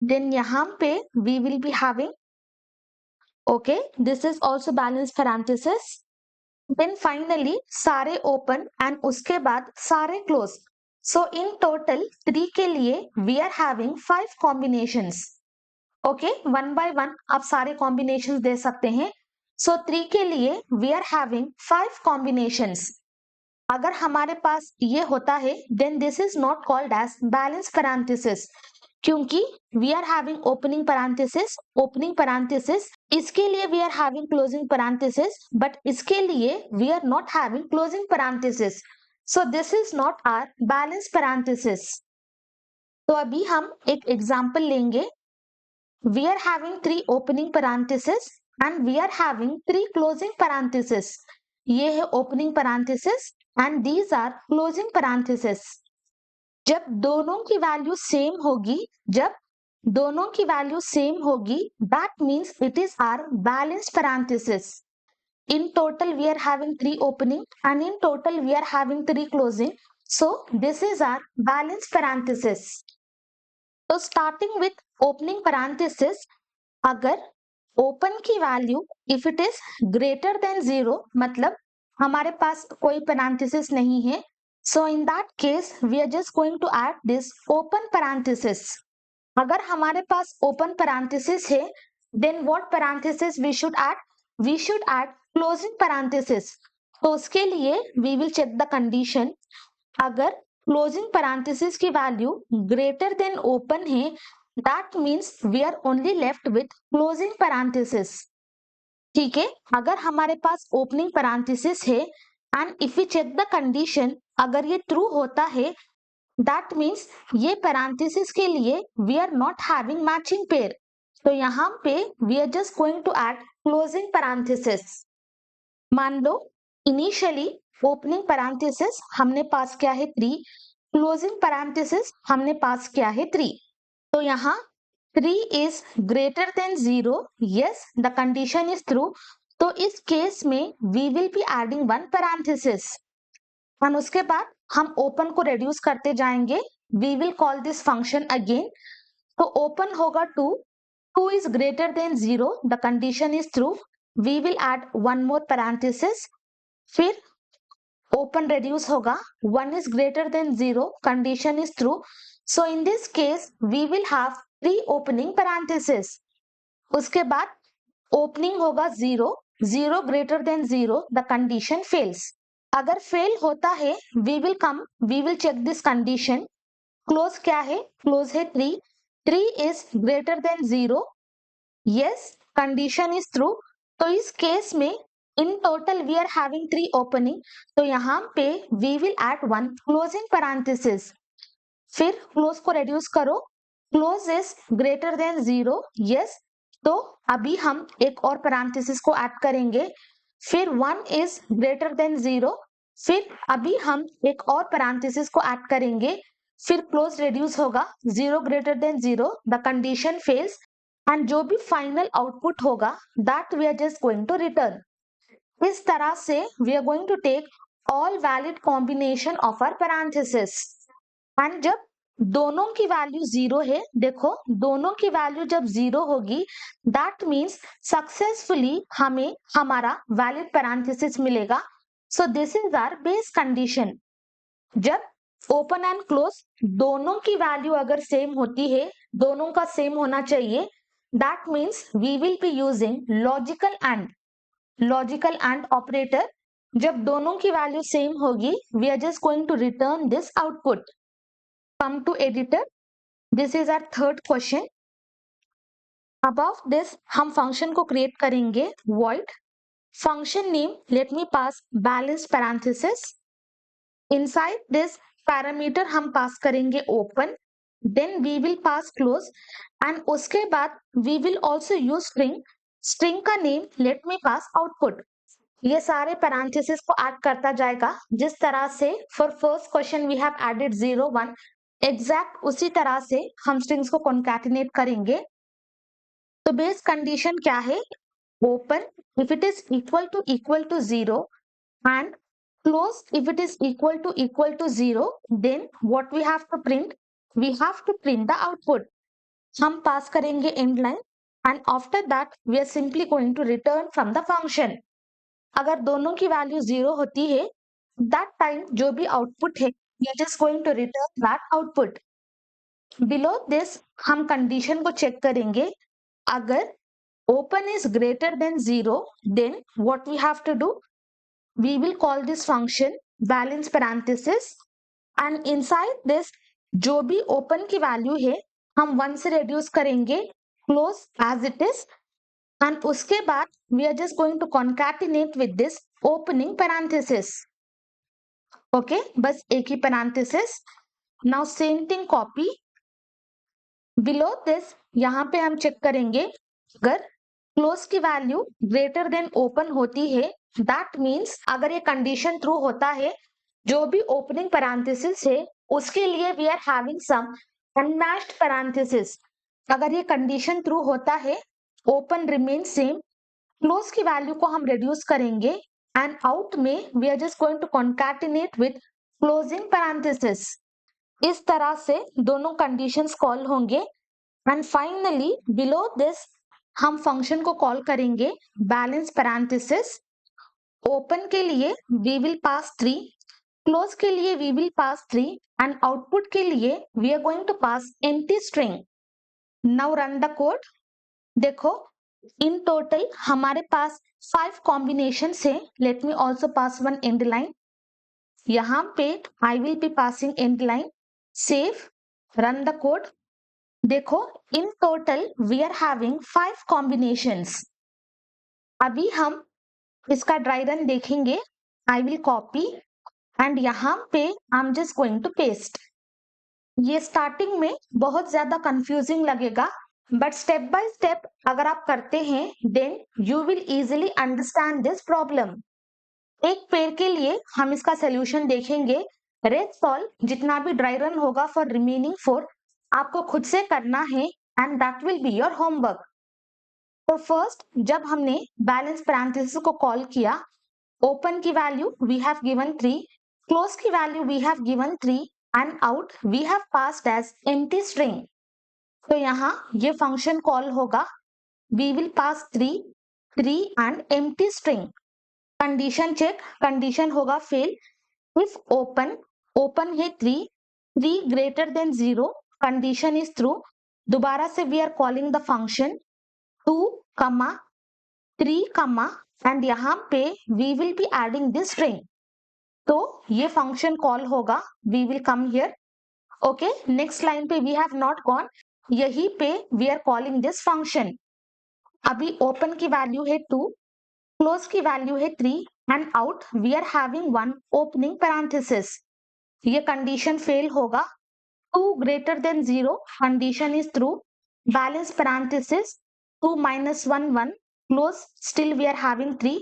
Then यहाँ पे we will be having, okay, this is also balance parenthesis. Then finally सारे open and उसके बाद सारे close. So in total 3 के लिए we are having 5 combinations. Okay, one by one आप सारे combinations दे सकते हैं. So 3 के लिए we are having 5 combinations. अगर हमारे पास ये होता है then this is not called as balance parenthesis, क्योंकि we are having opening parenthesis. Opening parenthesis इसके लिए we are having closing parenthesis, but इसके लिए we are not having closing parenthesis. So this is not our balance parenthesis. तो अभी हम एक example लेंगे. We are having 3 opening parenthesis and we are having 3 closing parenthesis. ये है opening parenthesis and these are closing parenthesis. जब दोनों की वैल्यू सेम होगी, जब दोनों की वैल्यू सेम होगी, that means it is are balanced parenthesis. In total, we are having 3 opening and in total, we are having 3 closing. So, this is our balanced parenthesis. तो starting with opening parenthesis, अगर open की value if it is greater than 0, मतलब हमारे पास कोई parenthesis नहीं है, so in that case, we are just going to add this open parenthesis. अगर हमारे पास open parenthesis है, then what parenthesis we should add? We should add closing parenthesis. तो उसके लिए we will check the condition. अगर closing parenthesis की value greater than open है, that means we are only left with closing parenthesis. ठीक है, अगर हमारे पास opening parenthesis है and if we check the condition, अगर ये true होता है, that means ये parenthesis के लिए we are not having matching pair. तो यहाँ पे we are just going to add closing parenthesis. मान लो इनिशियली ओपनिंग पैरेंथेसिस हमने पास किया है 3, क्लोजिंग पैरेंथेसिस हमने पास किया है 3. तो यहाँ 3 is greater than 0. Yes, the condition is true. तो इस केस में we will be adding 1 parenthesis और उसके बाद हम ओपन को रिड्यूस करते जाएंगे. We will call this function again. तो ओपन होगा 2. 2 is greater than 0. The condition is true. We will add one more parenthesis. फिर open reduce होगा. 1 is greater than 0. Condition is true. So in this case, we will have 3 opening parenthesis. उसके बाद opening होगा 0. 0 greater than 0. The condition fails. अगर fail होता है, we will check this condition. Close क्या है? Close है 3. 3 is greater than 0. Yes, condition is true. तो इस केस में in total we are having 3 opening. तो यहाँ पे we will add 1 closing parenthesis. फिर close को reduce करो. Close is greater than 0. Yes, तो अभी हम एक और parenthesis को add करेंगे. फिर 1 is greater than 0. फिर अभी हम एक और parenthesis को add करेंगे. फिर close reduce होगा. 0 greater than 0. The condition fails. And जो भी फाइनल आउटपुट होगा that we are just going to return. इस तरह से we are going to take all valid combination of our parenthesis. And जब दोनों की वैल्यू 0 है, देखो दोनों की वैल्यू जब 0 होगी दैट मीन्स सक्सेसफुली हमें हमारा वैलिड पैरेंथेसिस मिलेगा. So this is our base condition. जब ओपन एंड क्लोज दोनों की वैल्यू अगर सेम होती है, दोनों का सेम होना चाहिए, that means we will be using logical and operator. जब दोनों की वैल्यू सेम होगी we are just going to return this output. Come to editor. This is our third question. Above this हम function को create करेंगे void function name. Let me pass balanced parenthesis. Inside this parameter हम pass करेंगे open. Then we will pass close and उसके बाद we will also use string. String का name let me pass output. ये सारे parenthesis को add करता जाएगा जिस तरह से for first question we have added 0 1. exact उसी तरह से हम strings को concatenate करेंगे. तो base condition क्या है? Open if it is equal to 0 and close if it is equal to 0. Then what we have to print? We have to print the output. हम पास करेंगे end line and after that we are simply going to return from the function. अगर दोनों की value 0 होती है that time जो भी output है we are just going to return that output. Below this हम कंडीशन को चेक करेंगे. अगर open is greater than 0 then what we have to do? We will call this function balance parenthesis and inside this जो भी open की value है हम 1 से रिड्यूस करेंगे close as it is and उसके बाद we are just going to concatenate with this opening parenthesis. Okay, बस एक ही parenthesis. Now same thing copy. Below this यहाँ पे हम चेक करेंगे अगर क्लोज की वैल्यू ग्रेटर देन ओपन होती है दैट मीन्स अगर ये कंडीशन ट्रू होता है जो भी ओपनिंग पैरेंथेसिस है उसके लिए we are having some unmatched parenthesis. अगर ये कंडीशन ट्रू होता है, ओपन रिमेन सेम, क्लोज की वैल्यू को हम रिड्यूस करेंगे एंड आउट में we are just going to concatenate with closing parenthesis. इस तरह से दोनों कंडीशंस कॉल होंगे एंड फाइनली बिलो दिस हम फंक्शन को कॉल करेंगे बैलेंस पैरेंथेसिस। ओपन के लिए वी विल पास 3, क्लोज के लिए we will pass 3 and output के लिए we are going to pass empty string. Now run the code. देखो इन टोटल हमारे पास 5 कॉम्बिनेशन है। Let me also pass one end line. यहाँ पे I will be passing end line. Save, run the code. देखो in total we are having 5 combinations. अभी हम इसका ड्राई रन देखेंगे। आई विल कॉपी एंड यहाँ पे I am just going to paste. ये स्टार्टिंग में बहुत ज्यादा कंफ्यूजिंग लगेगा, बट स्टेप बाय स्टेप अगर आप करते हैं then you will easily understand this problem. एक पेड़ के लिए हम इसका सोल्यूशन देखेंगे। रेस्ट ऑल जितना भी ड्राई रन होगा फॉर रिमेनिंग 4 आपको खुद से करना है and that will be your homework. तो फर्स्ट जब हमने बैलेंस पैरेंथेसिस को कॉल किया, ओपन की value we have given 3, close की value we have given 3 and out we have passed as empty string. तो यहाँ ये फंक्शन कॉल होगा we will pass 3 and empty string. Condition check, condition होगा fail if open है 3 greater than 0, condition is true. दोबारा से we are calling the function 2, 3, and यहाँ पे we will be adding this string. तो ये function call होगा we will come here. Okay, next line पे वी हैव नॉट गॉन, यही पे we are calling this function. अभी ओपन की वैल्यू है 2, क्लोज की वैल्यू है 3 and out we are having 1 opening parenthesis. ये कंडीशन फेल होगा। 2 greater than 0, condition is true, balance parenthesis 2 minus 1 1, close, still we are having 3.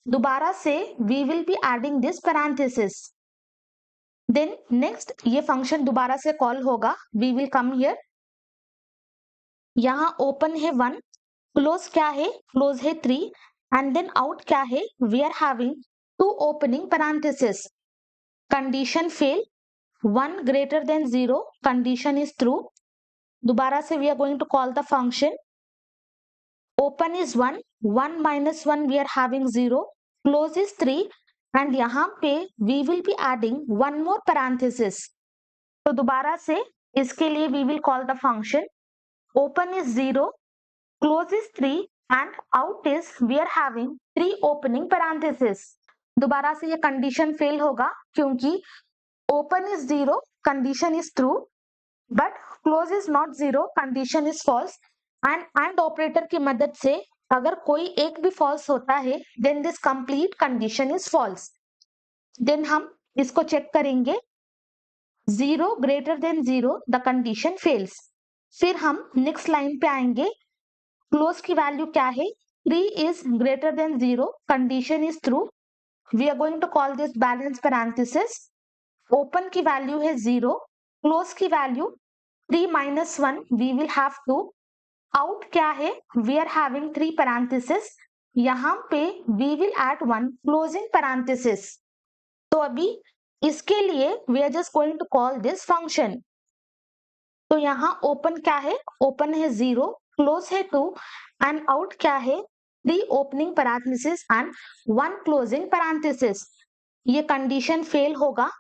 दोबारा से we will be adding this parenthesis. Then next ये function दोबारा से call होगा, we will come here. यहाँ open है 1, क्लोज क्या है, क्लोज है 3 एंड देन आउट क्या है, we are having 2 opening parenthesis. Condition fail, 1 greater than 0, condition is true. दोबारा से we are going to call the function. Open is 1 minus 1 we are having 0, close is 3 and यहाँ पे we will be adding one more parenthesis. तो दोबारा से इसके लिए we will call the function. Open is 0, close is 3 and out is we are having 3 opening parenthesis. दोबारा से ये कंडीशन फेल होगा क्योंकि open is 0, condition is true, but close is not 0, condition is false. And operator की मदद से अगर कोई एक भी फॉल्स होता है then this complete condition is false. Then हम इसको चेक करेंगे, 0 greater than 0 the condition fails. फिर हम नेक्स्ट लाइन पे आएंगे, क्लोज की वैल्यू क्या है, 3 is greater than 0, condition is true, we are going to call this balance parenthesis. Open की वैल्यू है 0, क्लोज की value 3 minus 1 we will have 2, out क्या है, वी आर हैविंग 3 पैरेंथेसिस, यहाँ पे we will add 1 closing parenthesis. तो अभी इसके लिए we are just going to call this function. तो यहाँ ओपन क्या है, ओपन है 0, क्लोज है 2 एंड आउट क्या है, 3 opening parenthesis and 1 closing parenthesis. ये कंडीशन फेल होगा।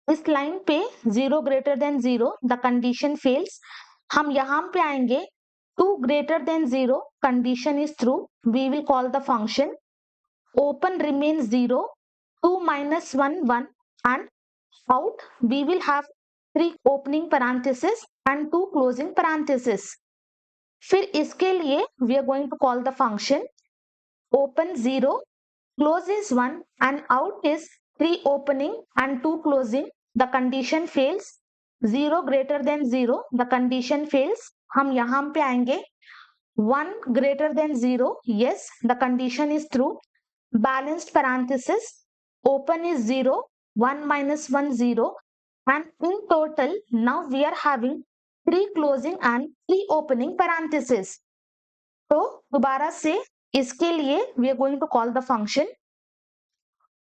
इस लाइन पे 0 greater than 0 the condition fails. हम यहाँ पे आएंगे, 2 greater than 0, condition is true, we will call the function. Open remains 0, 2 minus 1 1 and out we will have 3 opening parenthesis and 2 closing parenthesis. फिर इसके लिए we are going to call the function. Open 0, close is 1 and out is 3 opening and 2 closing, the condition fails. 0 greater than 0, the condition fails. हम यहाँ पे आएंगे, 1 greater than 0, yes, the condition is true, balanced parenthesis, open is 0, 1 minus 1 0, and in total now we are having 3 closing and 3 opening parentheses. तो दोबारा से इसके लिए we are going to call the function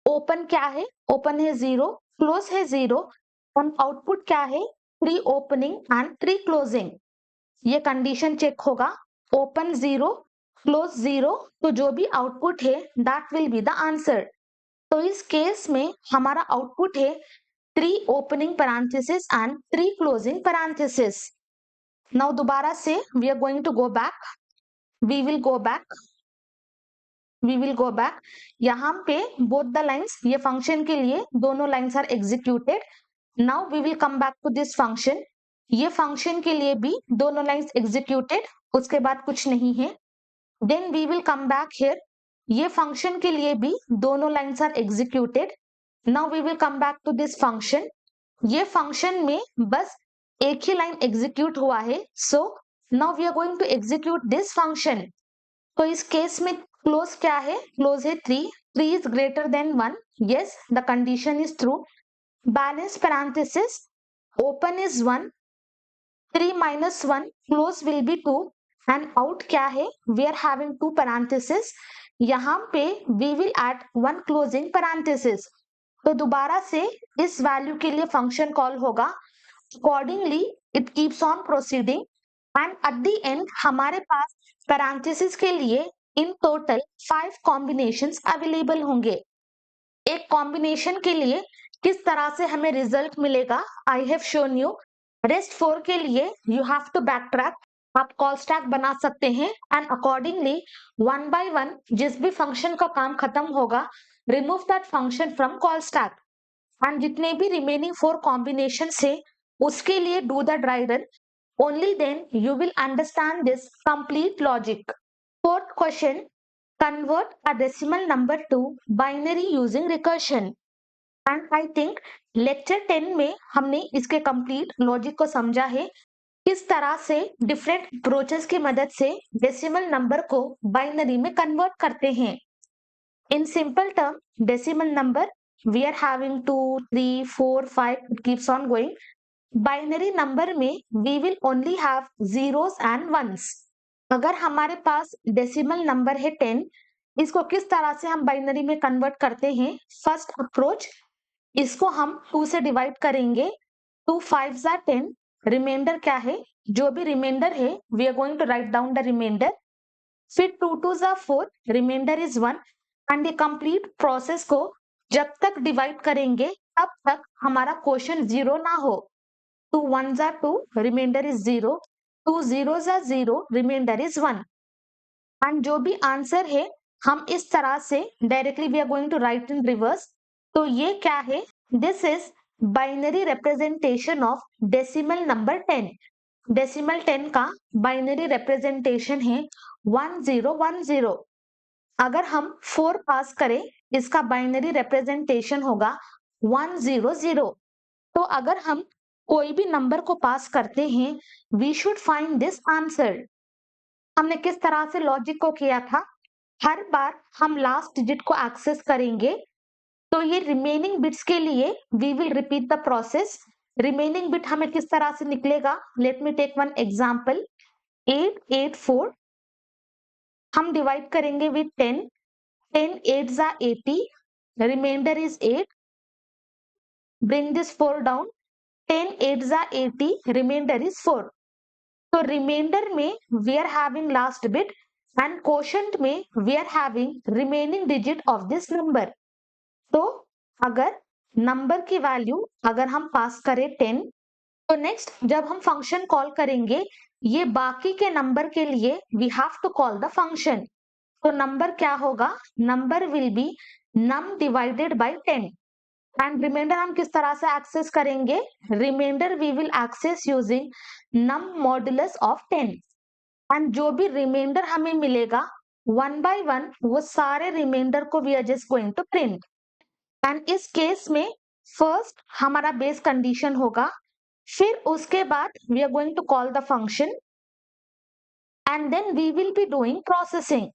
open क्या है, open है 0, close है 0 और आउटपुट क्या है 3 ओपनिंग एंड 3 क्लोजिंग। ये कंडीशन चेक होगा, ओपन 0 क्लोज 0, तो जो भी आउटपुट है that will be the answer. तो इस केस में हमारा आउटपुट है 3 opening parenthesis and 3 closing parenthesis. Now दोबारा से we are going to go back, we will go back, we will go back. यहाँ पे बोथ द लाइन्स, ये फंक्शन के लिए दोनों lines are executed. Now we will come back to this function, ये function के लिए भी दोनों लाइन्स एग्जीक्यूटेड, उसके बाद कुछ नहीं है। Then we will come back here, ये फंक्शन के लिए भी दोनों lines are executed. Now we will come back to this function, ये फंक्शन में बस एक ही लाइन एग्जीक्यूट हुआ है, so now we are going to execute this function. तो इस केस में क्लोज क्या है, क्लोज है 3, 3 is greater than 1, yes the condition is true. Balance parenthesis, open is 1, 3 minus 1 close will be 2 and out क्या है, वी आर हैविंग 2 पैरेंथेसिस, यहाँ पे we will add 1 closing parenthesis. तो दोबारा से इस वैल्यू के लिए फंक्शन कॉल होगा, accordingly it keeps on proceeding and at the end हमारे पास पैरेंथेसिस के लिए इन टोटल 5 कॉम्बिनेशंस अवेलेबल होंगे। एक कॉम्बिनेशन के लिए किस तरह से हमें रिजल्ट मिलेगा, I have shown you. Rest 4 के लिए you have to back track, आप कॉल स्टैक बना सकते हैं एंड अकॉर्डिंगली 1 by 1 जिस भी फंक्शन का काम खत्म होगा, remove that function from call stack and जितने भी रिमेनिंग 4 कॉम्बिनेशन है उसके लिए do the dry run, only then you will understand this complete logic. Fourth question, convert a decimal number to binary using recursion. And I think lecture 10 में हमने इसके complete logic को समझा है, किस तरह से different approaches की मदद से decimal number को binary में convert करते हैं। In simple term, decimal number we are having 2, 3, 4, 5, it keeps on going. Binary number में we will only have zeros and ones. अगर हमारे पास डेसिमल नंबर है 10, इसको किस तरह से हम बाइनरी में कन्वर्ट करते हैं, फर्स्ट अप्रोच, इसको हम 2 से डिवाइड करेंगे, 2 5s are 10, रिमाइंडर क्या है, जो भी रिमाइंडर है we are going to write down the reminder, फिर 2 2s are 4, reminder is 1 and ये कंप्लीट प्रोसेस को जब तक डिवाइड करेंगे तब तक हमारा क्वेश्चन जीरो ना हो। 2 1s are 2, remainder is 0, 2 zeros are 0, remainder is 1 and जो भी आंसर है हम इस तरह से directly we are going to write in reverse. तो ये क्या है, this is binary representation of decimal number 10। Decimal 10 का बाइनरी रिप्रेजेंटेशन है 1010। अगर हम 4 पास करें इसका बाइनरी रिप्रेजेंटेशन होगा 100। तो अगर हम कोई भी नंबर को पास करते हैं, we should find this answer. हमने किस तरह से लॉजिक को किया था, हर बार हम लास्ट डिजिट को एक्सेस करेंगे, तो ये रिमेनिंग बिट्स के लिए we will repeat the process. Remaining bit हमें किस तरह से निकलेगा, let me take one example, 884 हम डिवाइड करेंगे with 10, 10 8s are 80, reminder is 8, bring this 4 down, 10 8s are 80, remainder is 4. तो remainder में we are having last bit and quotient में we are having remaining digit of this number. तो अगर number की value अगर हम pass करें 10, तो नेक्स्ट जब हम फंक्शन कॉल करेंगे ये बाकी के नंबर के लिए we have to call the function. तो नंबर क्या होगा, number will be num divided by 10 and reminder हम किस तरह से एक्सेस करेंगे, reminder we will access using num modulus of 10 and जो भी रिमाइंडर हमें मिलेगा 1 by 1 वो सारे रिमाइंडर को we are just going to print. And इस केस में फर्स्ट हमारा बेस कंडीशन होगा, फिर उसके बाद we are going to call the function and then we will be doing processing.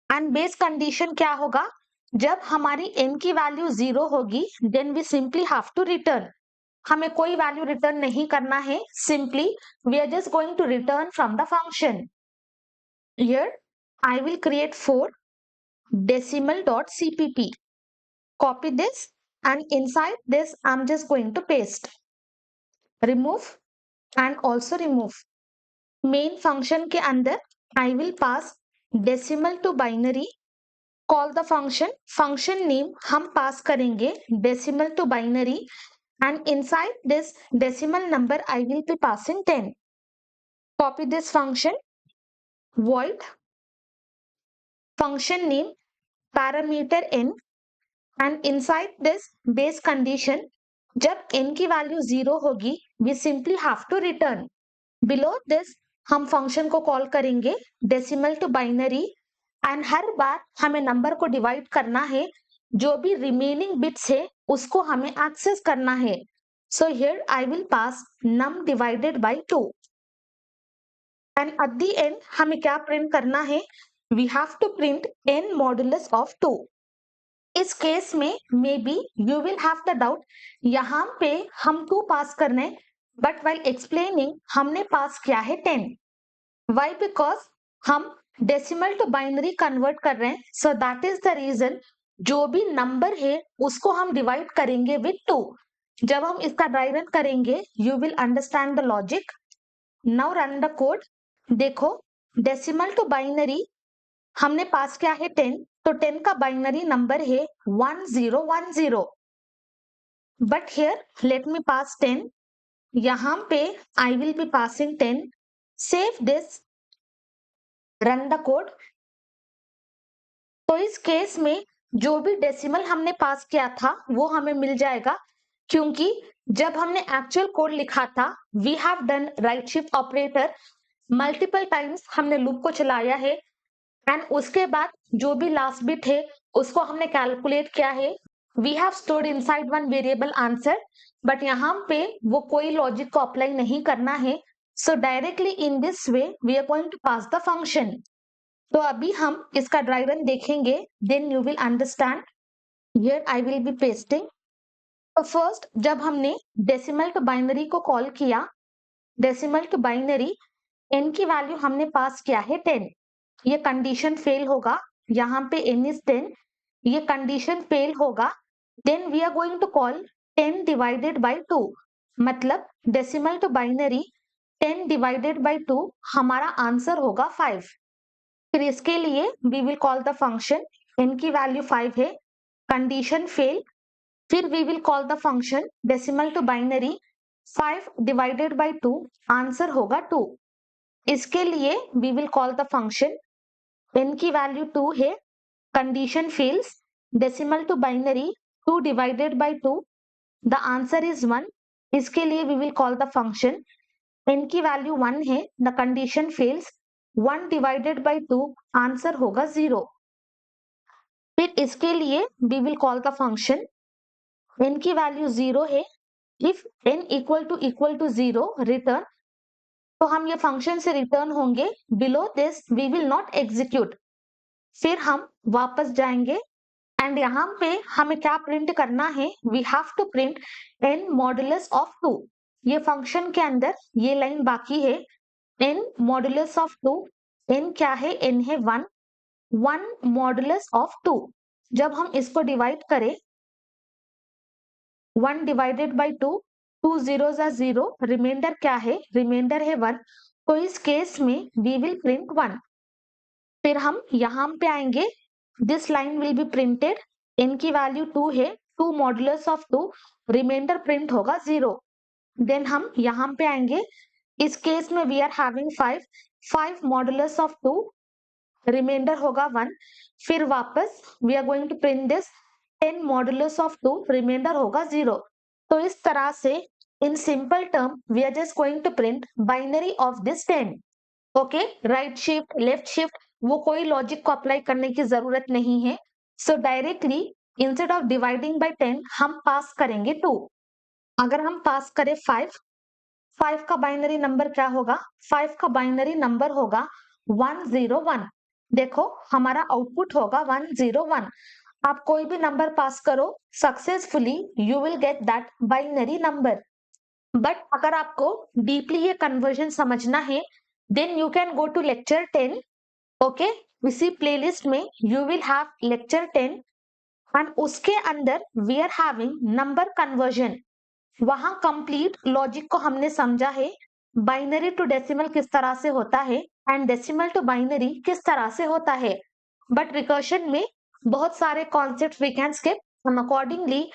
And base condition क्या होगा, जब हमारी n की वैल्यू 0 होगी then we simply have to return. हमें कोई वैल्यू रिटर्न नहीं करना है, simply we are just going to return from the function. Here I will create 4 decimal.cpp. Copy this and inside this I'm just going to paste. Remove and also remove. Main function के अंदर I will pass decimal to binary. Call the function. Function name हम pass करेंगे decimal to binary and inside this decimal number I will be passing 10. Copy this function. Void function name parameter n and inside this base condition जब n की value 0 होगी we simply have to return. Below this हम function को call करेंगे decimal to binary and हर बार हमें number को divide करना है, जो भी रिमेनिंग बिट्स है उसको हमें एक्सेस करना है. So here I will pass num divided by 2 and at the end हमें क्या प्रिंट करना है, we have to print n modulus of 2. इस केस में maybe you will have the doubt यहाँ पे हम 2 पास करने, बट वाइल एक्सप्लेनिंग हमने पास किया है 10. वाई? बिकॉज हम डेसिमल टू बाइनरी कन्वर्ट कर रहे हैं, so that is the reason जो भी नंबर है उसको हम डिवाइड करेंगे विथ 2. जब हम इसका ड्राई रन करेंगे you will understand the logic. Now run the code. देखो डेसिमल टू बाइनरी हमने पास किया है 10, तो 10 का बाइनरी नंबर है 1010. बट हियर लेट मी पास 10. यहाँ पे I will be passing 10. Save this, run the code. तो इस केस में जो भी डेसिमल हमने पास किया था वो हमें मिल जाएगा, क्योंकि जब हमने एक्चुअल कोड लिखा था we have done right shift operator multiple times, हमने लूप को चलाया है एंड उसके बाद जो भी लास्ट बिट है उसको हमने कैलकुलेट किया है. We have stored inside one variable answer, but यहाँ पे वो कोई लॉजिक को अप्लाई नहीं करना है. So directly in this way we are going to pass the function. तो अभी हम इसका ड्राई रन देखेंगे, then you will understand. Here I will be pasting. तो फर्स्ट जब हमने डेसिमल टू बाइनरी को कॉल किया, डेसिमल टू बाइनरी n की वैल्यू हमने पास किया है 10. ये कंडीशन फेल होगा, यहाँ पे n is 10, ये कंडीशन फेल होगा. Then we are going to call 10 divided by 2, मतलब decimal to binary 10 divided by 2 हमारा आंसर होगा 5. फिर इसके लिए we will call the function, n की वैल्यू 5 है, कंडीशन फेल. फिर we will call the function decimal to binary 5 divided by 2 answer होगा 2. इसके लिए we will call the function, n की वैल्यू 2 है, condition fails, decimal to binary 2 divided by 2 the answer is 1. इसके लिए we will call the function, n की value 1 है, the condition fails, 1 divided by 2 answer होगा 0. फिर इसके लिए we will call the function, n की वैल्यू 0 है, if n equal to 0 return. तो हम ये फंक्शन से रिटर्न होंगे. Below this we will not execute. फिर हम वापस जाएंगे एंड यहाँ पे हमें क्या प्रिंट करना है, we have to print n modulus of 2. ये फंक्शन के अंदर ये लाइन बाकी है, n मॉडुलस ऑफ 2. n क्या है, n है 1, 1 मॉडुलस ऑफ 2. जब हम इसको डिवाइड करें 1 divided by 2, 2 zeros are 0, reminder क्या है, रिमाइंडर है 1. तो इस केस में वी विल प्रिंट 1. फिर हम यहाँ पे आएंगे, this line will be printed, n की वैल्यू 2 है, 2 मॉडुलस ऑफ 2, रिमाइंडर प्रिंट होगा 0. देन हम यहाँ पे आएंगे, इस केस में we are having 5, 5 modulus of 2, reminder होगा 1. फिर वापस we are going to print this 10 modulus of 2, reminder होगा 0. तो इस तरह से in simple term we are just going to print binary of this 10. Okay, right shift, left shift, वो कोई लॉजिक को अप्लाई करने की जरूरत नहीं है. So directly instead of dividing by 10 हम पास करेंगे 2. अगर हम पास करें 5, 5 का बाइनरी नंबर क्या होगा, 5 का बाइनरी नंबर होगा 101. देखो हमारा आउटपुट होगा 101. आप कोई भी नंबर पास करो successfully, you will get that binary number. But अगर आपको डीपली ये कन्वर्जन समझना है, then you can go to lecture 10. Okay, इसी प्लेलिस्ट में you will have lecture 10 and उसके अंदर we are having number conversion. वहां कंप्लीट लॉजिक को हमने समझा है. बाइनरी टू डेसिमल किस तरह से होता है एंड डेसिमल टू बाइनरी किस तरह से होता है. बट रिकर्शन में बहुत सारे कॉन्सेप्ट वी कैन स्किप. हम अकॉर्डिंगली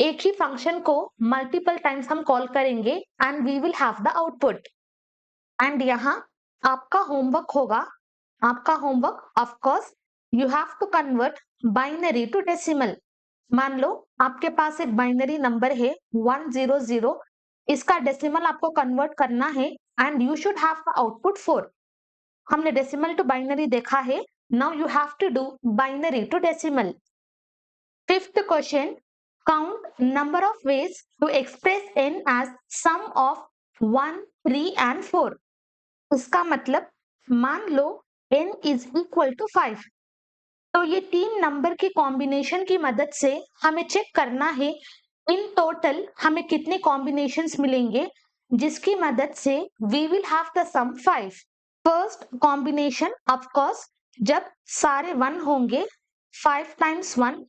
एक ही फंक्शन को मल्टीपल टाइम्स हम कॉल करेंगे and we will have the output. And यहाँ आपका होमवर्क होगा. आपका homework of course you have to convert binary to decimal. मान लो आपके पास एक बाइनरी नंबर है 100. इसका डेसिमल आपको कन्वर्ट करना है and you should have the output 4. हमने डेसिमल टू बाइनरी देखा है. Now you have to do binary to decimal. Fifth question, count number of ways to express n as sum of 1, 3 and 4. इसका मतलब मान लो n is equal to 5. तो ये तीन number की कॉम्बिनेशन की मदद से हमें चेक करना है इन टोटल हमें कितने कॉम्बिनेशंस मिलेंगे जिसकी मदद से we will have the sum 5. First combination of course जब सारे 1 होंगे 5 टाइम्स 1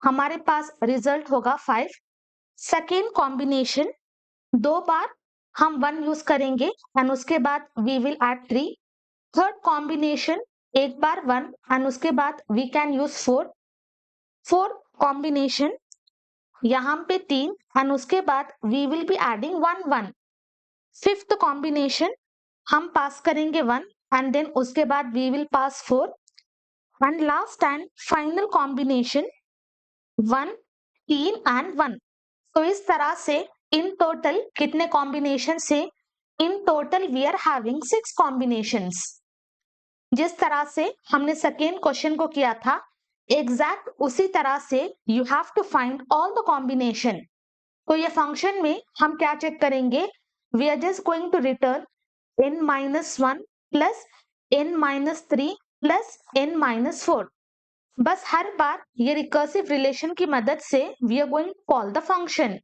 हमारे पास रिजल्ट होगा 5. सेकेंड कॉम्बिनेशन 2 बार हम 1 यूज करेंगे एंड उसके बाद we will add 3. Third combination एक बार 1 एंड उसके बाद we can use 4. Fourth combination यहाँ पे 3 एंड उसके बाद we will be adding 1 1. Fifth combination हम पास करेंगे 1 एंड देन उसके बाद we will pass 4. And last and final combination 1 3 and 1. तो इस तरह से इन टोटल कितने कॉम्बिनेशन से in total we are having 6 combinations. जिस तरह से हमने सेकेंड क्वेश्चन को किया था एग्जैक्ट उसी तरह से you have to find all the combination. तो ये फंक्शन में हम क्या चेक करेंगे, we are just going to return n-1 plus n-3 plus n-4. बस हर बार ये रिकर्सिव रिलेशन की मदद से we are going to call the function.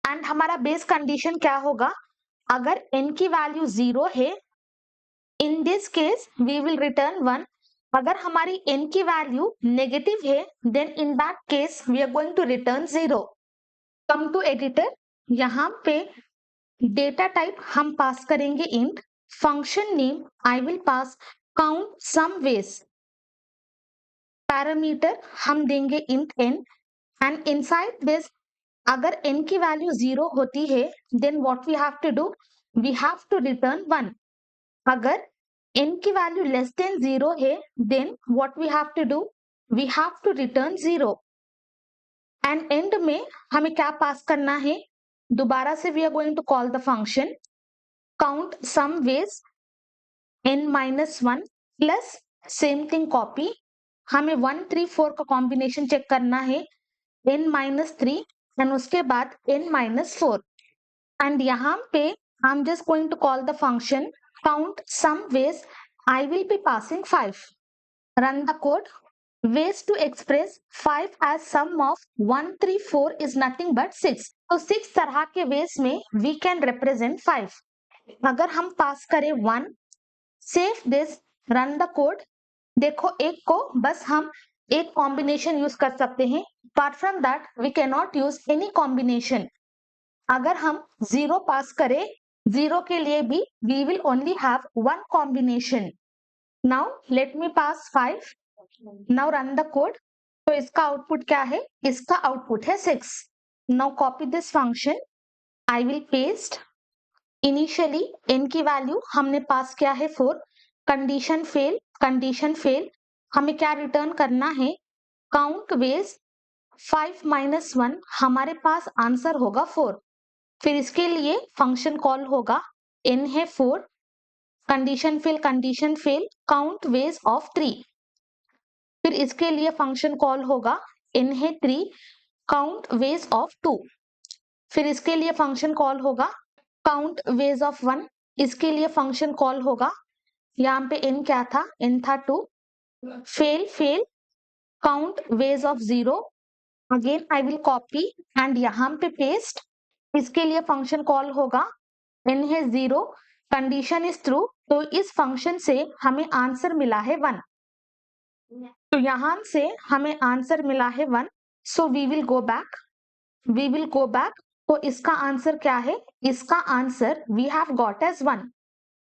And हमारा बेस कंडीशन क्या होगा, अगर n की वैल्यू 0 है in this case we will return 1. अगर हमारी n की वैल्यू नेगेटिव है then in that case we are going to return 0. Come to editor. यहाँ पे डेटा टाइप हम पास करेंगे int. Function name I will pass count sum ways. Parameter हम देंगे int n and inside this अगर n की value 0 होती है then what we have to do, we have to return 1. अगर n की वैल्यू लेस देन 0 है then what we have to do, we have to return 0. And end में हमें क्या पास करना है, दोबारा से we are going to call the function count sum ways n-1 plus same thing copy. हमें 1 3 4 का कॉम्बिनेशन चेक करना है n-3 एंड उसके बाद n-4. एंड यहाँ पे I am just going to call the function count sum ways I will be passing 5. Run the code. ways to express 5 as sum of 1 3 4 is nothing but 6. तो 6 तरह के ways में we can represent 5. अगर हम pass करें 1, save this, run the code. देखो एक को बस हम एक कॉम्बिनेशन यूज कर सकते हैं. apart from that we cannot use any combination. अगर हम 0 पास करें 0 के लिए भी we will only have one combination. Now let me pass 5. Now run the code. तो इसका आउटपुट क्या है, इसका आउटपुट है 6. Now copy this function. I will paste. Initially n की वैल्यू हमने पास किया है 4. Condition fail, condition fail. हमें क्या रिटर्न करना है, काउंट वेज 5 - 1. हमारे पास आंसर होगा 4. फिर इसके लिए फंक्शन कॉल होगा n है 4, condition fail, count ways of 3. फिर इसके लिए फंक्शन कॉल होगा n है 3, काउंट वेज ऑफ 2. फिर इसके लिए फंक्शन कॉल होगा काउंट वेज ऑफ 1. इसके लिए फंक्शन कॉल होगा, यहाँ पे n क्या था, n था 2. Fail, count ways of 0. Again I will copy and यहाँ पे पेस्ट. इसके लिए फंक्शन कॉल होगा n है 0, कंडीशन इज ट्रू, तो इस फंक्शन से हमें आंसर मिला है 1। तो यहां से हमें आंसर मिला है 1, so we will go back, we will go back. तो इसका आंसर क्या है? इसका answer we have got as 1।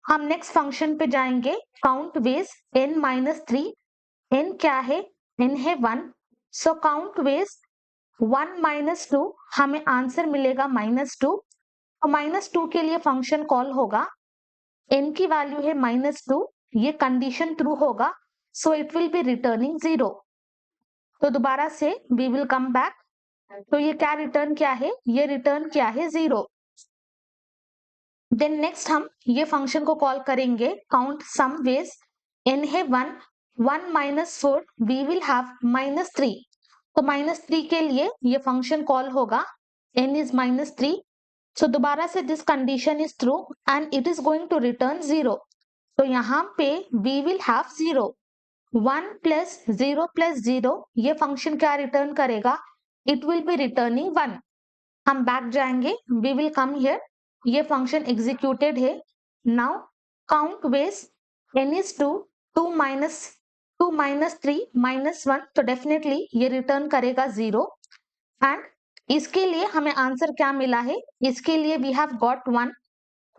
हम नेक्स्ट फंक्शन पे जाएंगे, count ways n minus 3। n क्या है? n है 1, सो काउंट वेज 1 माइनस 2, हमें आंसर मिलेगा -2। तो -2 के लिए फंक्शन कॉल होगा, n की वैल्यू है -2, ये कंडीशन ट्रू होगा, so it will be returning 0। तो दोबारा से वी विल कम बैक, तो ये क्या रिटर्न किया है? ये रिटर्न किया है 0। देन नेक्स्ट हम ये फंक्शन को कॉल करेंगे, काउंट सम वेज, n है 1, 1 माइनस 4, वी विल हैव -3। तो -3 के लिए ये फंक्शन कॉल होगा, n इज -3, सो दोबारा से this condition is true and it is going to return 0। तो यहाँ पे we will have 0, 1 plus 0 plus 0, ये फंक्शन क्या रिटर्न करेगा? It will be returning 1। हम बैक जाएंगे, वी विल कम हियर, ये फंक्शन एग्जीक्यूटेड है। Now count ways n is 2, 2 minus 3 -1, तो डेफिनेटली ये रिटर्न करेगा 0। एंड इसके लिए हमें आंसर क्या मिला है? इसके लिए वी हैव गॉट 1,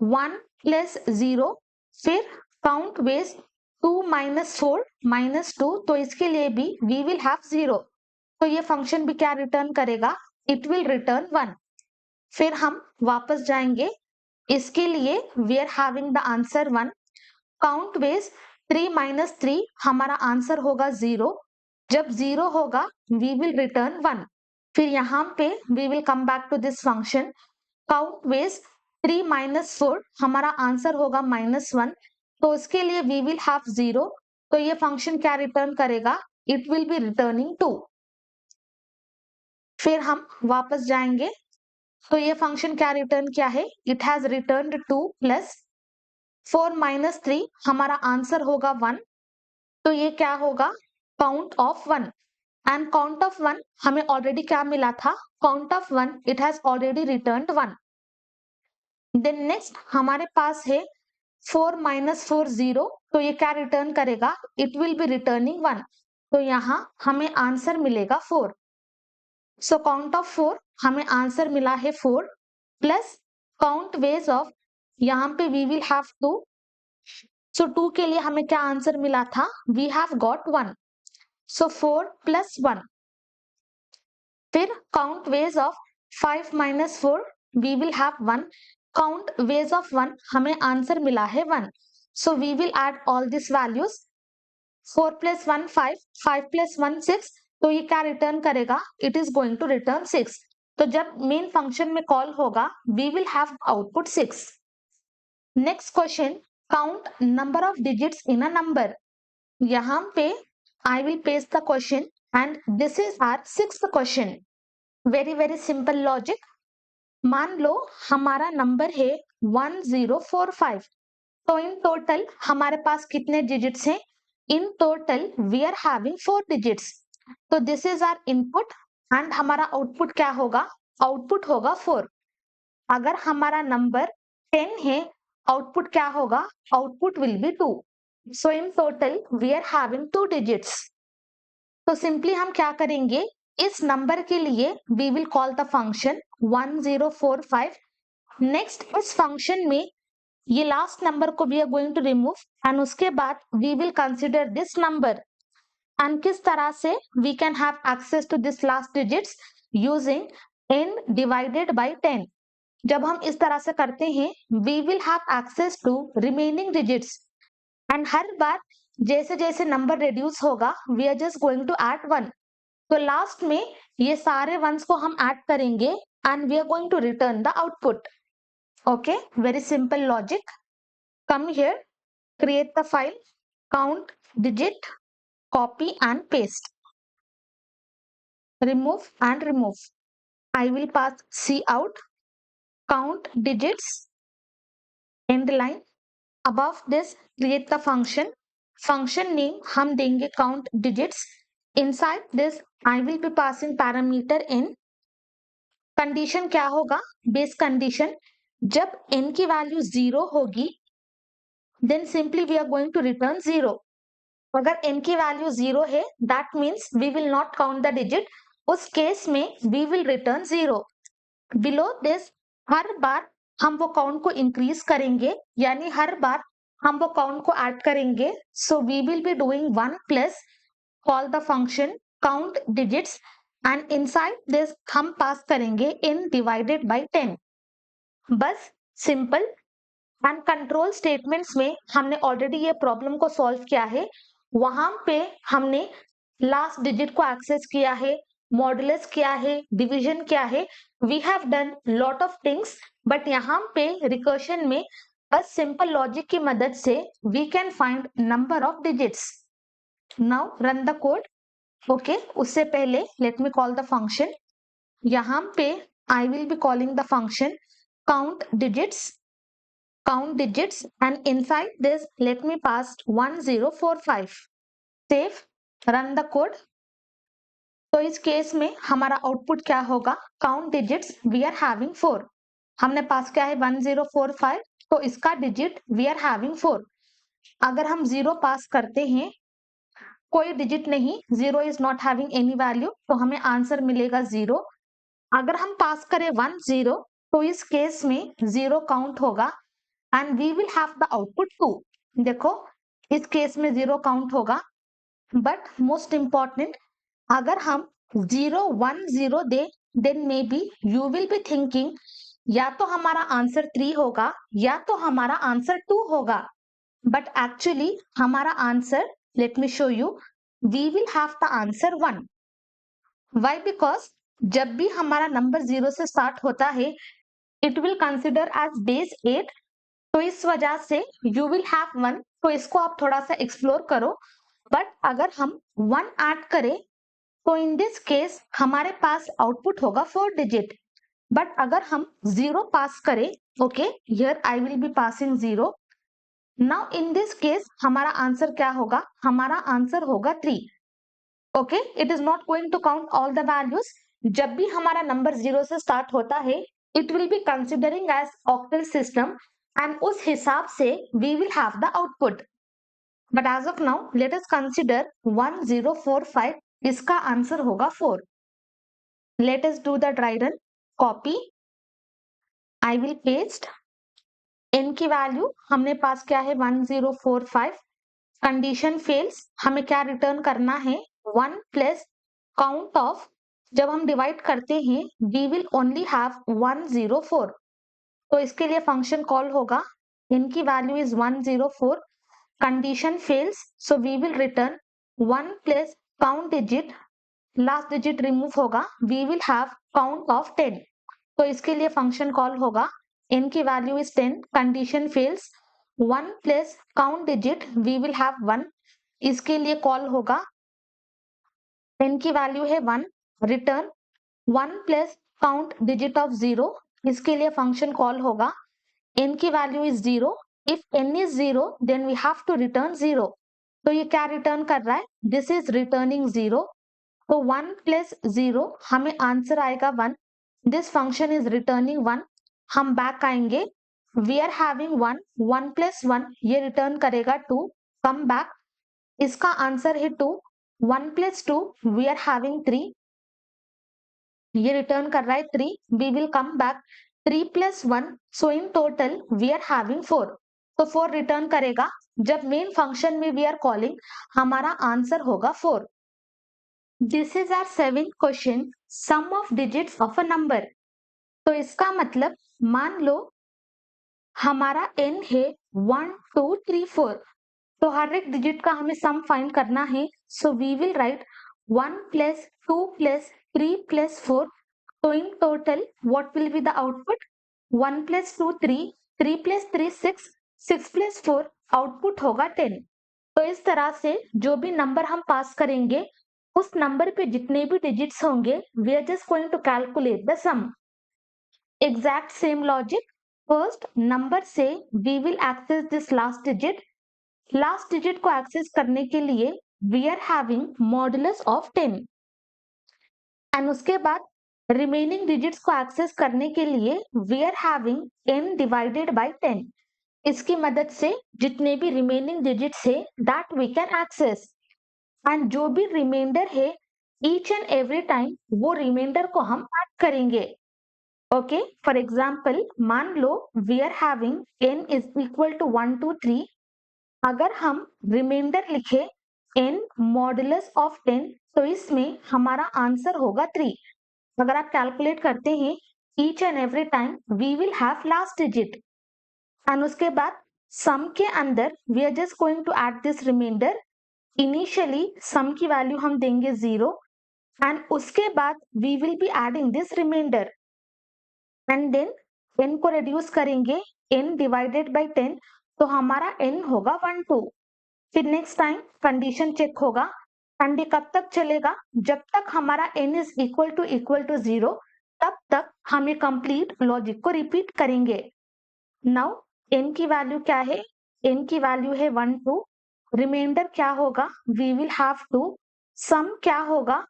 1 प्लस 0, फिर काउंट वेज 2 माइनस 4 -2, तो इसके लिए भी वी विल हैव 0। तो ये फंक्शन भी क्या रिटर्न करेगा? It will return 1। फिर हम वापस जाएंगे, इसके लिए we are having the answer 1, count ways 3 minus 3, हमारा आंसर होगा 0। जब 0 होगा वी विल रिटर्न 1। फिर यहाँ पे we will come back to this function, count ways 3 minus 4, हमारा आंसर होगा -1, तो इसके लिए वी विल हैव 0। तो ये फंक्शन क्या रिटर्न करेगा? It will be returning 2। फिर हम वापस जाएंगे, तो ये फंक्शन क्या रिटर्न किया है? It has return 2 plus 4 minus 3, हमारा आंसर होगा 1। तो ये क्या होगा? Count of 1। And count of 1 हमें ऑलरेडी क्या मिला था? Count of 1, it has already return 1। Then next हमारे पास है 4 माइनस 4 0, तो ये क्या रिटर्न करेगा? It will be returning 1। तो यहाँ हमें आंसर मिलेगा 4। सो काउंट ऑफ 4, हमें आंसर मिला है 4 प्लस काउंट वेज ऑफ, यहाँ पे वी विल हैव 2, सो 2 के लिए हमें क्या आंसर मिला था? We have got 1, so 4 plus 1। फिर count ways of 5 minus 4, we will have 1, count ways of 1, हमें आंसर मिला है 1, so we will add all this values, 4 plus 1 5, 5 plus 1 6, तो ये क्या रिटर्न करेगा? It is going to return 6। तो जब मेन फंक्शन में कॉल होगा we will have output 6। Next question, count number of digits in a number. यहाँ पे I will paste the question and this is our sixth question. Very very simple logic. मान लो हमारा number है 1045, तो in total हमारे पास कितने डिजिट्स हैं? In total we are having 4 digits. तो this is our input and हमारा आउटपुट क्या होगा? आउटपुट होगा 4। अगर हमारा नंबर 10 है, आउटपुट क्या होगा? Output will be 2। So in total we are having 2 digits. तो सिंपली हम क्या करेंगे, इस नंबर के लिए we will call the function 1045। नेक्स्ट इस फंक्शन में ये लास्ट नंबर को we are going to remove and उसके बाद we will consider this number and किस तरह से we can have access to this last digits using n divided by 10। जब हम इस तरह से करते हैं we will have access to remaining digits and हर बार जैसे जैसे नंबर रिड्यूस होगा we are just going to add 1। तो लास्ट में ये सारे वंस को हम ऐड करेंगे and we are going to return the output. Okay, very simple logic. Come here, create the file, count digit, copy and paste, remove and remove. I will pass C out, count digits, end line. Above this create the function, function name हम देंगे count digits. Inside this I will be passing parameter n condition क्या होगा? Base condition, जब n की value 0 होगी then simply we are going to return 0। अगर n की value 0 है that means we will not count the digit, उस case में we will return 0। Below this, हर बार हम वो काउंट को इंक्रीज करेंगे, यानी हर बार हम वो काउंट को ऐड करेंगे। So we will be doing 1 plus, call the function count digits, and inside this हम पास करेंगे n डिवाइडेड बाय 10। बस, सिंपल। एंड कंट्रोल स्टेटमेंट्स में हमने ऑलरेडी ये प्रॉब्लम को सॉल्व किया है। वहां पे हमने लास्ट डिजिट को एक्सेस किया है, मॉडुलस किया है, डिवीजन किया है, we have done lot of things. But यहाँ पे रिकर्शन में बस सिंपल लॉजिक की मदद से we can find number of digits. Now run the code. Okay, उससे पहले let me call the function. यहाँ पे I will be calling the function count digits, and inside this let me pass 1045। save, run the code। तो इस case में हमारा output क्या होगा? Count digits we are having 4। हमने पास किया है 1045, तो इसका डिजिट वी आर हैविंग 4। अगर हम 0 पास करते हैं, कोई डिजिट नहीं, 0 is not having any value, तो हमें आंसर मिलेगा 0। अगर हम पास करें 10, तो इस केस में 0 काउंट होगा and we will have the output 2। देखो, इस केस में 0 काउंट होगा, बट मोस्ट इंपॉर्टेंट, अगर हम 0 1 0 दे then maybe you will be thinking या तो हमारा आंसर 3 होगा या तो हमारा आंसर 2 होगा। बट एक्चुअली हमारा answer, let me show you, we will have the answer 1। Why? Because जब भी हमारा नंबर 0 से स्टार्ट होता है it will consider as base 8, तो इस वजह से यू विल हैव 1। तो इसको आप थोड़ा सा एक्सप्लोर करो। बट अगर हम 1 ऐड करें तो इन दिस केस हमारे पास आउटपुट होगा 4 डिजिट। बट अगर हम 0 पास करें, okay, here I will be passing 0। Now in this case हमारा आंसर क्या होगा? हमारा आंसर होगा 3। Okay, it is not going to count all the values. जब भी हमारा नंबर 0 से स्टार्ट होता है it will be considering as octal system, and उस हिसाब से we will have the output. But as of now let us consider 1045, इसका आंसर होगा 4। Let us do the dry run. Copy, I will paste. n की value हमने pass किया है 1045। कंडीशन फेल्स, हमें क्या रिटर्न करना है? 1 प्लस काउंट ऑफ, जब हम डिवाइड करते हैं वी विल ओनली हैव 104, तो इसके लिए फंक्शन कॉल होगा। n की value is 104, condition fails, so we will return 1 plus count digit, last digit remove होगा, we will have count of 10। तो इसके लिए फंक्शन कॉल होगा, n की value is 10, condition fails, 1 plus count digit we will have 1, इसके लिए call होगा, n की वैल्यू है 1, return 1 plus count digit of 0, इसके लिए फंक्शन कॉल होगा, n की value is 0, if n is 0 then we have to return 0। तो ये क्या रिटर्न कर रहा है? This is returning 0। तो 1 प्लस 0 हमें आंसर आएगा 1। This function is returning 1। हम बैक आएंगे, वी आर हैविंग 1, 1 प्लस 1 ये रिटर्न करेगा 2। कम बैक, इसका आंसर है 2, 1 प्लस 2 वी आर हैविंग 3, ये रिटर्न कर रहा है 3। We will come back, 3 plus 1, so in total we are having 4। तो 4 रिटर्न करेगा। जब मेन फंक्शन में वी आर कॉलिंग, हमारा आंसर होगा 4। This is our 7th question, sum of digits of a number. तो इसका मतलब, मान लो हमारा n है 1 2 3 4, तो हर एक डिजिट का हमें सम फाइंड करना है। So we will write 1 plus 2 plus 3 plus 4, तो in total what will be the output? 1 plus 2 3, 3 plus 3 6, 6 plus 4, output होगा 10। तो इस तरह से जो भी नंबर हम पास करेंगे उस नंबर पे जितने भी डिजिट्स होंगे we are just going to calculate the sum. Exact same logic, first number से we will access this last digit. Last digit को एक्सेस करने के लिए we are having modulus of 10, and उसके बाद रिमेनिंग डिजिट्स को access करने के लिए we are having n divided by 10। इसकी मदद से जितने भी रिमेनिंग डिजिट्स है that we can access, and जो भी रिमाइंडर है ईच एंड एवरी टाइम वो रिमाइंडर को हम ऐड करेंगे। ओके, फॉर एग्जाम्पल मान लो we are having n is equal to 1 2 3। अगर हम रिमाइंडर लिखे n मॉडुलस ऑफ 10 तो इसमें हमारा आंसर होगा 3। अगर आप कैलकुलेट करते हैं each and every time we will have last digit, and उसके बाद सम के अंदर we are just going to add this remainder. Initially sum की वैल्यू हम देंगे 0, एंड उसके बाद we will be adding this remainder, and then n को रिड्यूस करेंगे n डिवाइडेड बाय 10 तो हमारा n होगा 1 2। फिर नेक्स्ट टाइम कंडीशन चेक होगा, एंड ये कब तक चलेगा, जब तक हमारा n इज इक्वल टू 0 तब तक हम ये कंप्लीट लॉजिक को रिपीट करेंगे। नाउ n की वैल्यू क्या है, n की वैल्यू है 1 2। रिमाइंडर क्या होगा, वी विल हैव 2। सम क्या होगा,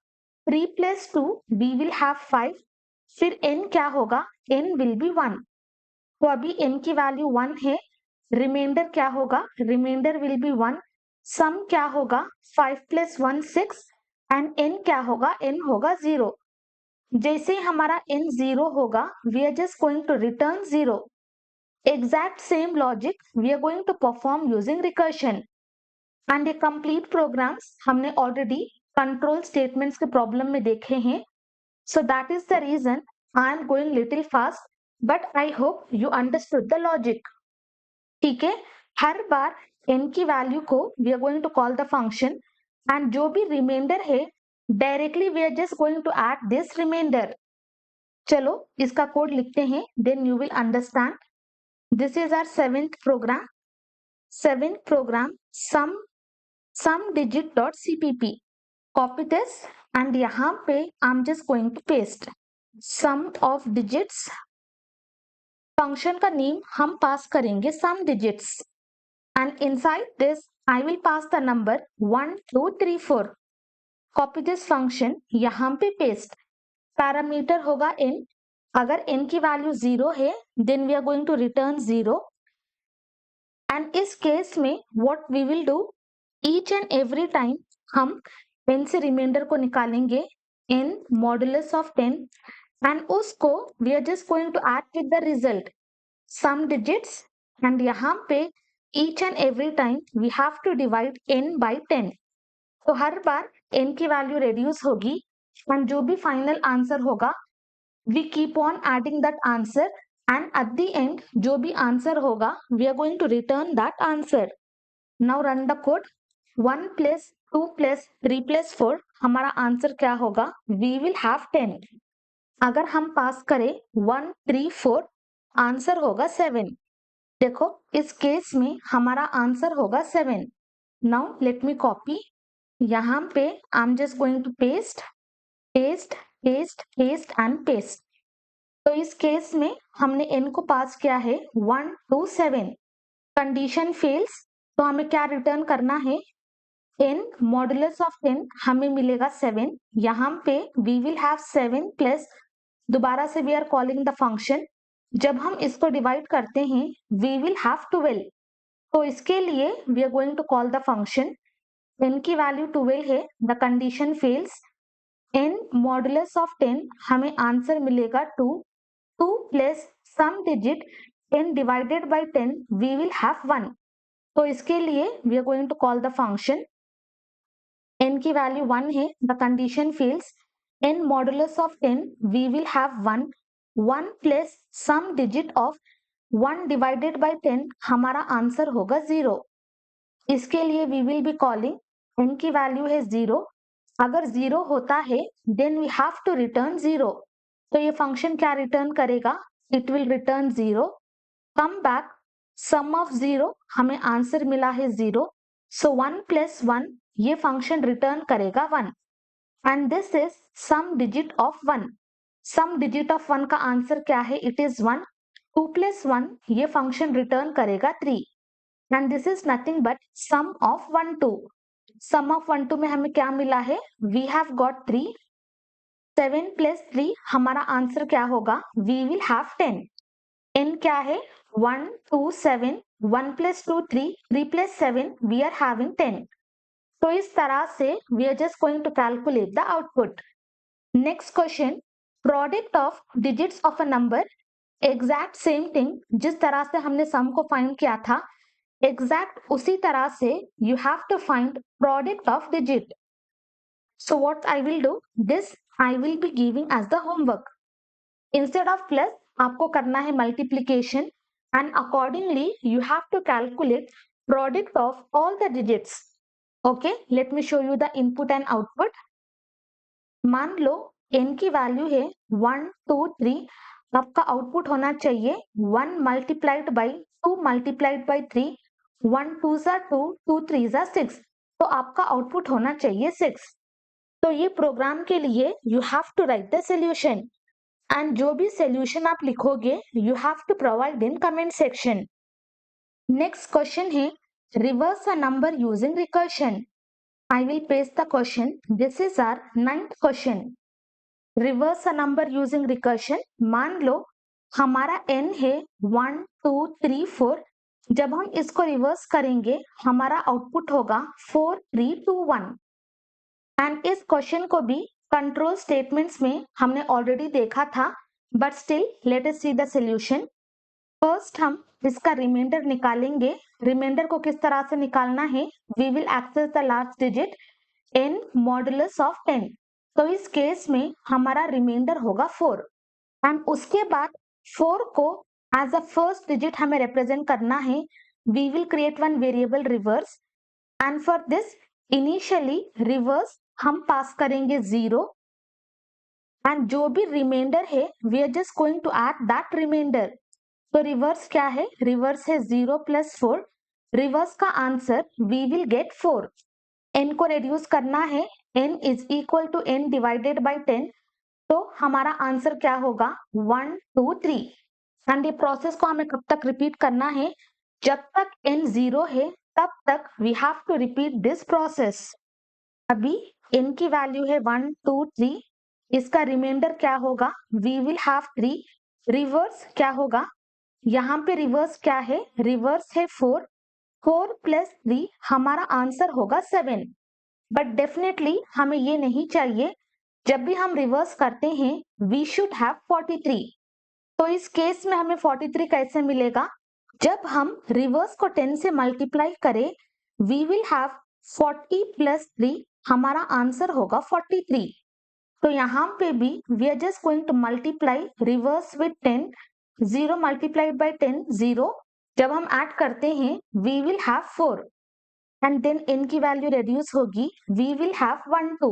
3 प्लस 2 वी विल हैव 5। फिर n क्या होगा, n विल बी 1। तो अभी n की वैल्यू 1 है, रिमाइंडर क्या होगा, रिमाइंडर विल बी 1। सम क्या होगा, 5 प्लस 1 6, एंड n क्या होगा, n होगा 0। जैसे ही हमारा n 0 होगा we are just going to return 0। exact same logic we are going to perform using recursion, and ये complete programs हमने already control statements के problem में देखे हैं। So that is the reason I am going little fast, but I hope you understood the logic। ठीक है, हर बार n की वैल्यू को we are going to call the function, and जो भी रिमाइंडर है directly we are just going to add this remainder। चलो इसका कोड लिखते हैं, then you will understand। This is our seventh program। Seventh program sum digit dot cpp। Copy this, and यहाँ पे I'm just going to paste sum of digits। Function का name हम पास करेंगे sum digits, and inside this I will pass the number 1 2 3 4। Copy this function, यहाँ पे paste। Parameter होगा n। अगर n की वैल्यू 0 है then we are going to return 0, and इस केस में what we will do, each and every time हम n से रिमाइंडर को निकालेंगे n मॉडुलस ऑफ 10, एंड उसको we are just going to add with the result sum digits, and यहाँ पे each and every time we have to divide n by 10। तो हर बार n की वैल्यू रिड्यूस होगी, एंड जो भी फाइनल आंसर होगा we keep on adding that answer, and at the end जो भी आंसर होगा we are going to return that answer। now run the code। 1 plus 2 plus 3 plus 4 हमारा answer क्या होगा, we will have 10। अगर हम pass करें 1 3 4 आंसर होगा 7। देखो इस केस में हमारा आंसर होगा 7। now let me copy, यहाँ पे I'm just going to paste paste paste paste and paste। तो इस केस में हमने n को पास किया है 1 2 7। कंडीशन फेल्स तो हमें क्या रिटर्न करना है, n मॉडुलस ऑफ 10 हमें मिलेगा 7। यहाँ पे वी विल हैव 7 प्लस, दोबारा से we are calling the function. जब हम इसको डिवाइड करते हैं वी विल हैव 12। तो इसके लिए we are going to call the function. n की वैल्यू 12 है, the condition fails. n modulus of 10 हमें आंसर मिलेगा 2। 2 plus some digit n divided by 10 we will have 1। तो इसके लिए we are going to call the function। n की value 1 है, the condition fails। n modulus of 10 we will have 1। 1 plus some digit of 1 divided by 10 हमारा answer होगा 0। इसके लिए we will be calling, n की वैल्यू है 0। अगर 0 होता है then we have to return 0। तो ये फंक्शन क्या रिटर्न करेगा, it will return 0। Come back sum of 0, हमें आंसर मिला है 0। सो 1 प्लस 1 ये फंक्शन रिटर्न करेगा 1, and this is sum digit of 1। Sum digit of 1 का आंसर क्या है, इट इज 1। 2 प्लस 1 ये फंक्शन रिटर्न करेगा 3, and this is nothing but sum of 1 2। Sum of 1 2 में हमें क्या मिला है, वी हैव गॉट 3। 7 प्लस 3 हमारा आंसर क्या होगा? We will have 10। n क्या है? 1 2 7, 1 plus 2 3, 3 plus 7 we are having 10। तो इस तरह से we are just going to calculate the output. Next question, product of digits of a number. Exact same thing, जिस तरह से हमने सम को फाइंड किया था एग्जैक्ट उसी तरह से you have to find product of digit. So what I will do, this I will be giving as the homework. Instead of plus आपको करना है multiplication and accordingly you have to calculate product of all the digits. Okay, let me show you the input and output. मान लो n की value है 1 2 3, आपका output होना चाहिए 1 multiplied by 2 multiplied by 3, 1 2 ज़ा 2, 2 3 ज़ा 6, तो आपका आउटपुट होना चाहिए 6। तो ये प्रोग्राम के लिए you have to write the solution and जो भी सोल्यूशन आप लिखोगे you have to provide in comment section. Next question है reverse a number using recursion. I will paste the question, this is our 9th question. Reverse a number using recursion, मान लो हमारा n है 1 2 3 4, जब हम इसको रिवर्स करेंगे हमारा आउटपुट होगा 4 3 2 1। एंड इस क्वेश्चन को भी कंट्रोल स्टेटमेंट्स में हमने ऑलरेडी देखा था, but still let us see the solution. First हम इसका रिमाइंडर निकालेंगे। रिमाइंडर को किस तरह से निकालना है? We will access the last digit n modulus of 10। तो इस केस में हमारा रिमाइंडर होगा 4 एंड उसके बाद 4 को एज अ फर्स्ट डिजिट हमें रिप्रेजेंट करना है। We will create one variable reverse and for this initially reverse हम पास करेंगे 0 एंड जो भी रिमाइंडर है we are just going to add that remainder. तो रिवर्स क्या है? रिवर्स है 0 प्लस 4। रिवर्स का answer we will get 4। n को रेड्यूस करना है, n is equal to n divided by 10। तो हमारा आंसर क्या होगा? 1 2 3। एंड ये प्रोसेस को हमें कब तक रिपीट करना है? जब तक n 0 है तब तक we have to repeat this process. अभी n की वैल्यू है 1 2 3, इसका रिमाइंडर क्या होगा? We will have 3। रिवर्स क्या होगा? यहाँ पे रिवर्स क्या है? रिवर्स है 4। 4 प्लस 3 हमारा आंसर होगा 7। बट डेफिनेटली हमें ये नहीं चाहिए। जब भी हम रिवर्स करते हैं वी शुड हैव 43। तो इस केस में हमें 43 कैसे मिलेगा? जब हम रिवर्स को 10 से मल्टीप्लाई करें वी विल हैव 40 प्लस 3, हमारा आंसर होगा 43। तो यहाँ पे भी we are just going to multiply reverse with 10। 0 multiplied by 10 0, जब हम ऐड करते हैं we will have 4 and then n की वैल्यू रेड्यूस होगी, वी विल हैव 1 2।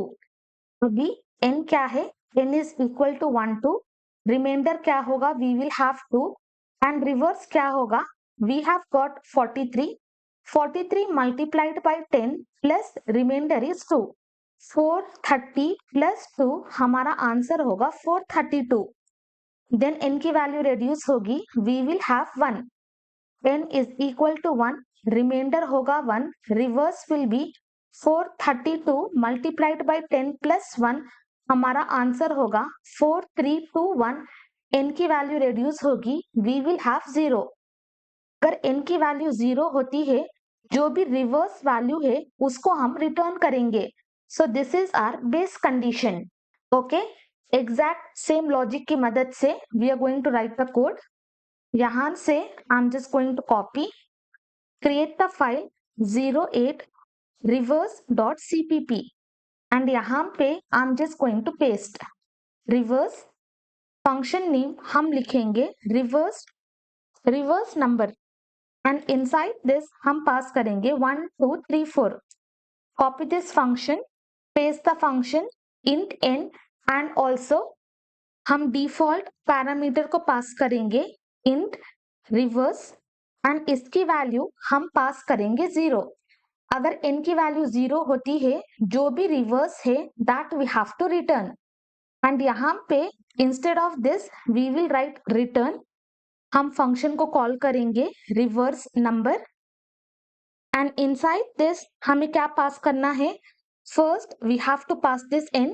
अभी n क्या है? n is equal to 1 2। Remainder क्या होगा? We will have 2 and reverse क्या होगा? We have got 43। 43 multiplied by 10 plus remainder is 2। 430 plus 2 हमारा आंसर होगा 432। देन n की वैल्यू रेड्यूस होगी, we will have 1। n is equal to 1, remainder होगा 1। Reverse will be 432 multiplied by 10 plus 1, हमारा answer होगा 4321। n की वैल्यू रेड्यूस होगी, we will have 0। अगर n की वैल्यू 0 होती है जो भी रिवर्स वैल्यू है उसको हम रिटर्न करेंगे। So this is our base condition. Okay, exact same logic की मदद से we are going to write the code. यहां से I am just going to copy, create the file 08 reverse.cpp and यहाँ पे I am just going to paste reverse. Function name हम लिखेंगे reverse number and inside this हम पास करेंगे 1 2 3 4। copy this function, paste the function int n and also हम default parameter को पास करेंगे int reverse and इसकी वैल्यू हम पास करेंगे 0। अगर n की वैल्यू 0 होती है जो भी रिवर्स है that we have to return and यहाँ पे instead of this we will write return। हम फंक्शन को कॉल करेंगे reverse number and inside this हमें क्या पास करना है? First we have to pass this n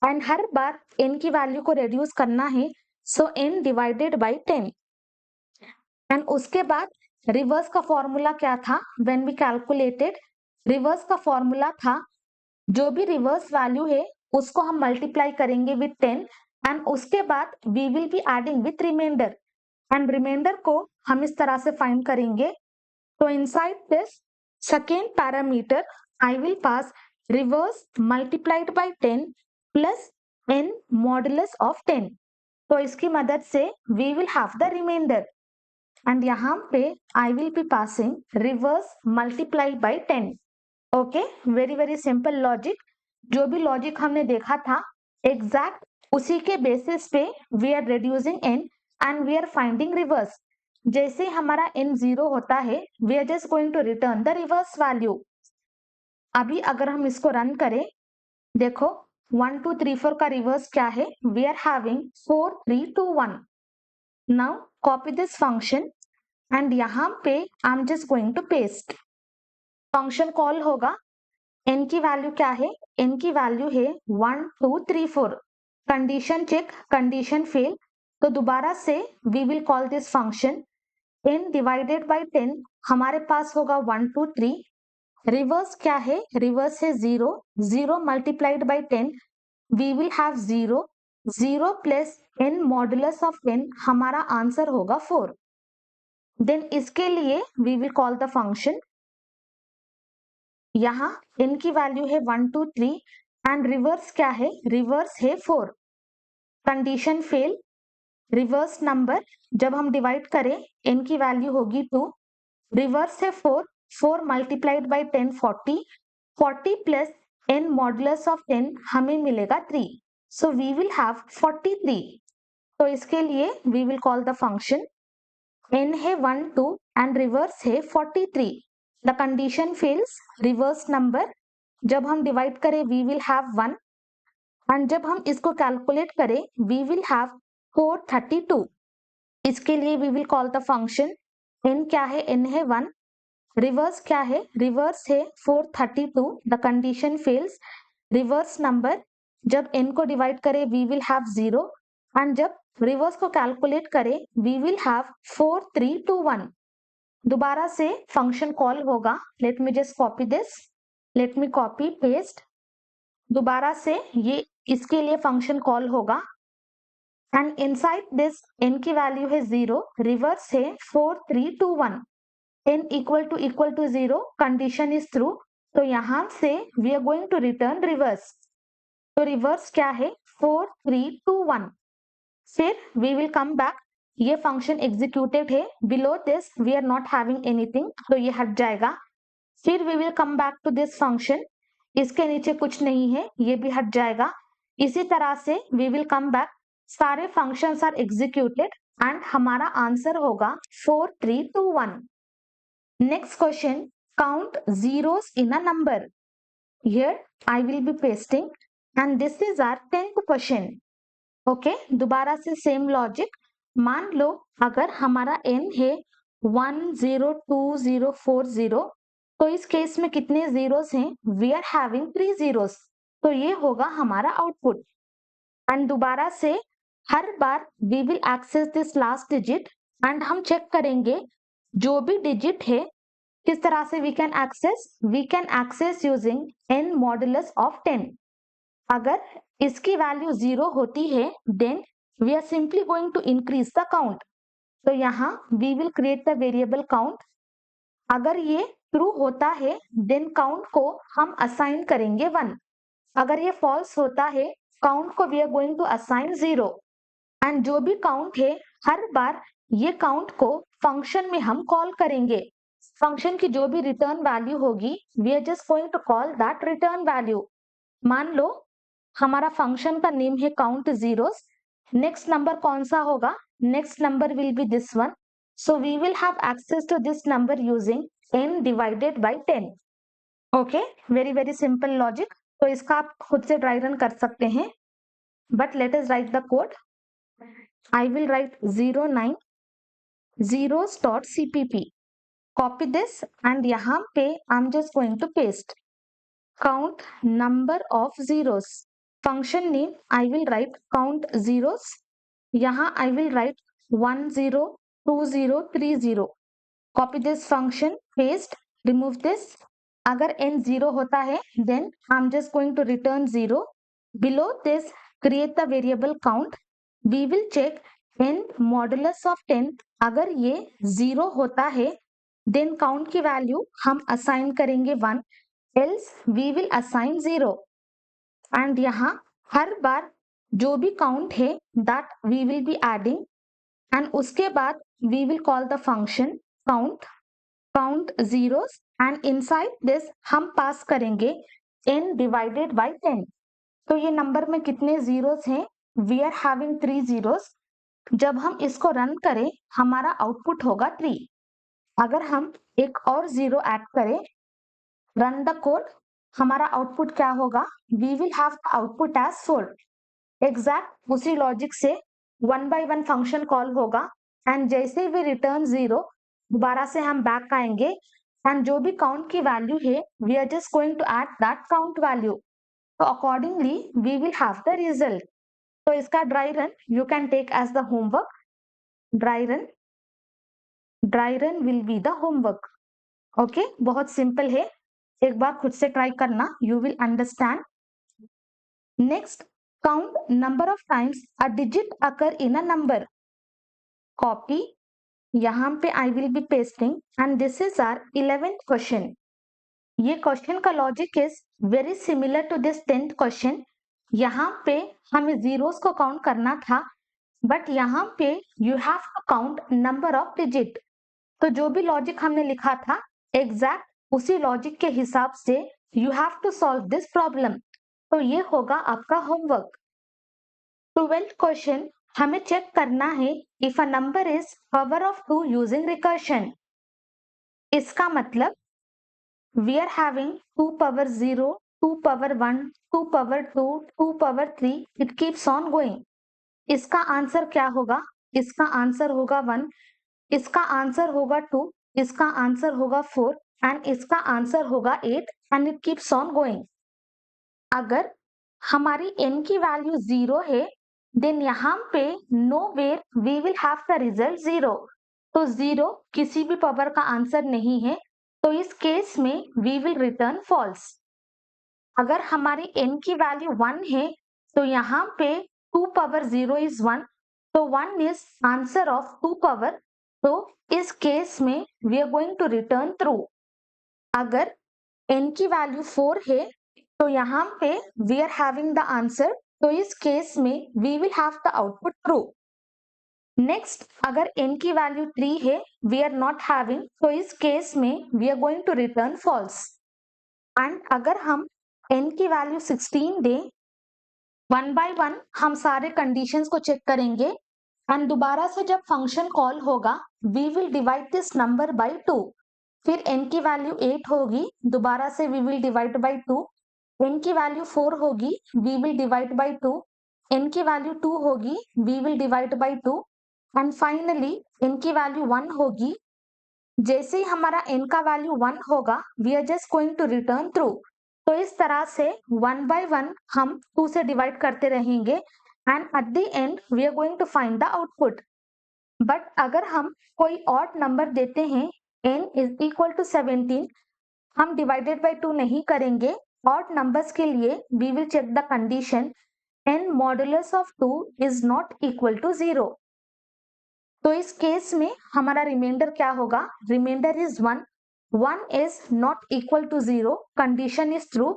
and हर बार n की वैल्यू को रिड्यूस करना है, so n divided by 10। And उसके बाद रिवर्स का फॉर्मूला क्या था व्हेन वी कैलकुलेटेड? रिवर्स का फॉर्मूला था जो भी रिवर्स वैल्यू है उसको हम मल्टीप्लाई करेंगे विथ 10 एंड उसके बाद we will be adding with remainder and remainder को हम इस तरह से फाइंड करेंगे। तो inside this second parameter I will pass reverse multiplied by 10 plus n modulus of 10। तो इसकी मदद से we will have the remainder and यहाँ पे I will be passing reverse multiply by 10। Okay, very very simple logic. जो भी logic हमने देखा था एग्जैक्ट उसी के बेसिस पे we are reducing n and we are finding reverse. जैसे हमारा n 0 होता है we are just going to return the reverse value. अभी अगर हम इसको रन करें, देखो 1 2 3 4 का रिवर्स क्या है? We are having 4 3 2 1। Now copy this function and यहाँ पे I am just going to paste. Function call होगा, n की वैल्यू क्या है? n की वैल्यू है 1 2 3 4। कंडीशन चेक, कंडीशन फेल, तो दोबारा से we will call this function. n divided by 10 हमारे पास होगा 1 2 3। रिवर्स क्या है? रिवर्स है 0। 0 multiplied by 10 we will have 0। 0 plus n modulus of 10 हमारा आंसर होगा 4। देन इसके लिए we will call the function. यहाँ n की वैल्यू है 1 2 3 एंड रिवर्स क्या है? रिवर्स है 4। कंडीशन फेल, रिवर्स नंबर जब हम डिवाइड करें n की वैल्यू होगी 2। रिवर्स है 4। 4 multiplied by 10 40। 40 plus n modulus of 10 हमें मिलेगा 3। So we will have 43। तो इसके लिए we will call the function. n है 1 2 एंड रिवर्स है 43। The condition fails, reverse number जब हम डिवाइड करें वी विल हैव 1 एंड जब हम इसको कैलकुलेट करें वी विल हैव 432। इसके लिए we will call the function. n क्या है? n है 1। रिवर्स क्या है? रिवर्स है 432। The condition fails, reverse number जब n को डिवाइड करें वी विल हैव 0 एंड जब रिवर्स को कैलकुलेट करें वी विल हैव 4321। दोबारा से फंक्शन कॉल होगा। Let me just copy this, let me copy paste. दोबारा से ये इसके लिए फंक्शन कॉल होगा एंड इनसाइड दिस n की वैल्यू है 0। रिवर्स है 4321। n equal to 0, condition is true, तो यहां से we are going to return reverse. तो रिवर्स क्या है? 4321। फिर वी विल कम बैक, ये फंक्शन एग्जीक्यूटेड है, below this we are not having anything, तो ये हट जाएगा। फिर we will come back to this function, इसके नीचे कुछ नहीं है, ये भी हट जाएगा। इसी तरह से वी विल कम बैक, सारे फंक्शंस आर एग्जीक्यूटेड एंड हमारा आंसर होगा 4321। Next question, count zeros in a number. Here I will be pasting and this is our 10th question. Okay, दोबारा से सेम लॉजिक। मान लो अगर हमारा n है 1 0 2 0 4 0, तो इस केस में कितने जीरोस हैं? वी आर हैविंग 3 जीरोस, तो ये होगा हमारा आउटपुट। एंड दोबारा से हर बार we will access this last digit and हम चेक करेंगे जो भी डिजिट है किस तरह से we can access using n modulus of 10। अगर इसकी वैल्यू 0 होती है then we are simply going to increase the count. तो यहाँ we will create the variable count. अगर ये ट्रू होता है देन काउंट को हम असाइन करेंगे 1। अगर ये फॉल्स होता है काउंट को we are going to assign 0 and जो भी काउंट है हर बार ये काउंट को फंक्शन में हम कॉल करेंगे। फंक्शन की जो भी रिटर्न वैल्यू होगी we are just going to call that return value. मान लो हमारा फंक्शन का नेम है काउंट जीरोस, नेक्स्ट नंबर कौन सा होगा? Next number will be this one, so we will have access to this number using n divided by 10। Okay, very very simple logic. तो इसका आप खुद से ड्राई रन कर सकते हैं, but let us write the code. I will write 09 zeros.cpp, copy this and यहाँ पे I am just going to paste count number of zeros. function name I will write count zeros. यहाँ I will write 1 0 2 0 3 0. Copy this function, paste, remove this. अगर n 0 होता है then I'm just going to return 0. Below this create the variable count. We will check n modulus of 10. अगर ये 0 होता है then count की value हम assign करेंगे 1, else we will assign 0. And यहाँ हर बार जो भी काउंट है that we will be adding and उसके बाद we will call the function count zeros and inside this हम पास करेंगे n डिवाइडेड बाय 10. तो ये नंबर में कितने जीरोस हैं? We are having 3 zeros. जब हम इसको रन करें हमारा आउटपुट होगा 3. अगर हम एक और जीरो ऐड करें, रन द कोड, हमारा आउटपुट क्या होगा? We will have output as 4. Exact उसी लॉजिक से 1 by 1 फंक्शन कॉल होगा एंड जैसे भी रिटर्न 0 दोबारा से हम बैक आएंगे एंड जो भी काउंट की वैल्यू है we are just going to add that count value. तो accordingly we will have the result. तो इसका dry run you can take as the homework. Dry run will be the homework. Okay, बहुत simple है, एक बार खुद से try करना, you will understand. Next, count number of times a digit occur in a number. Copy, यहाँ पे I will be pasting and this is our 11th question. ये क्वेश्चन का logic is very similar to this 10th question. यहाँ पे हमें zeros को count करना था बट यहाँ पे you have to count number of digit. तो जो भी लॉजिक हमने लिखा था एग्जैक्ट उसी लॉजिक के हिसाब से you have to solve this problem. तो ये होगा आपका होमवर्क. 12th क्वेश्चन, हमें चेक करना है if a number is power of 2 using recursion. इसका मतलब we are having 2 power 0, 2 power 1, 2 power 2, 2 power 3, it keeps on going. इसका आंसर क्या होगा? इसका आंसर होगा 1, इसका आंसर होगा 2, इसका आंसर होगा 4 एंड इसका आंसर होगा 8 and it keeps on going. अगर हमारी n की वैल्यू 0 है देन यहाँ पे nowhere we will have the result 0. तो 0 किसी भी पावर का आंसर नहीं है, तो इस केस में वी विल रिटर्न फॉल्स. अगर हमारी n की वैल्यू 1 है तो यहाँ पे 2 power 0 इज 1, तो 1 इज आंसर ऑफ 2 power. तो इस केस में we are going to return true. अगर n की वैल्यू 4 है तो यहाँ पे we are having the answer, तो इस केस में we will have the output true. Next, अगर n की वैल्यू 3 है वी आर नॉट हैविंग, तो इस केस में we are going to return false. And अगर हम n की वैल्यू 16 दें, 1 by 1 हम सारे कंडीशंस को चेक करेंगे एंड दोबारा से जब फंक्शन कॉल होगा we will divide this number by 2. फिर n की वैल्यू 8 होगी, दोबारा से we will divide by 2. n की वैल्यू 4 होगी, we will divide by 2. n की वैल्यू 2 होगी, we will divide by 2 and finally n की वैल्यू 1 होगी. जैसे ही हमारा n का वैल्यू 1 होगा we are just going to return true. तो इस तरह से 1 by 1 हम 2 से डिवाइड करते रहेंगे and at the end we are going to find the output. But अगर हम कोई ऑड नंबर देते हैं n इज इक्वल टू 17, हम डिवाइडेड बाय 2 नहीं करेंगे. ऑड नंबर्स के लिए we will check the condition n modulus of 2 is not equal to 0. तो इस केस में हमारा रिमाइंडर क्या होगा? Remainder is 1. 1 is not equal to 0, condition is true.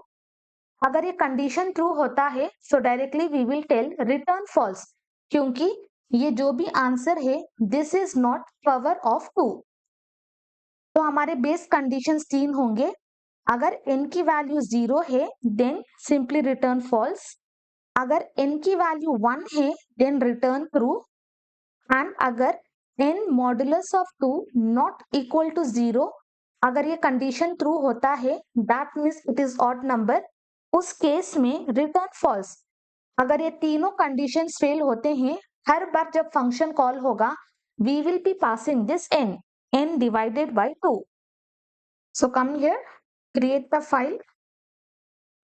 अगर ये कंडीशन ट्रू होता है so directly we will tell return false, क्योंकि ये जो भी आंसर है this is not power of 2. तो हमारे बेस कंडीशंस 3 होंगे. अगर n की वैल्यू 0 है देन सिंपली रिटर्न फॉल्स. अगर n की वैल्यू 1 है देन रिटर्न ट्रू. एंड अगर n modulus of 2 not equal to 0, अगर ये कंडीशन ट्रू होता है that means it is odd number, उस केस में रिटर्न फॉल्स. अगर ये तीनों कंडीशंस फेल होते हैं, हर बार जब फंक्शन कॉल होगा we will be passing this n divided by 2. So come here, create the file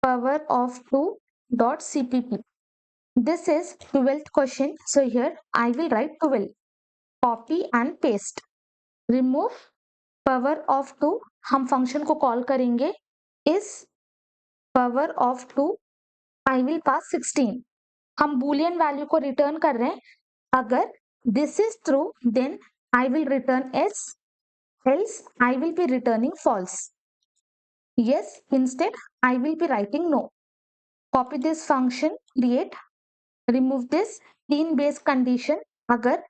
power of 2 dot cpp. This is 12th question. So here I will write 12. Copy and paste. Remove power of 2. हम function को call करेंगे. इस power of 2 I will pass 16. हम boolean value को return कर रहे हैं. अगर this is true then I will return yes, else I will be returning false. Yes instead I will be writing no. Copy this function, create, remove this. 3 base condition. अगर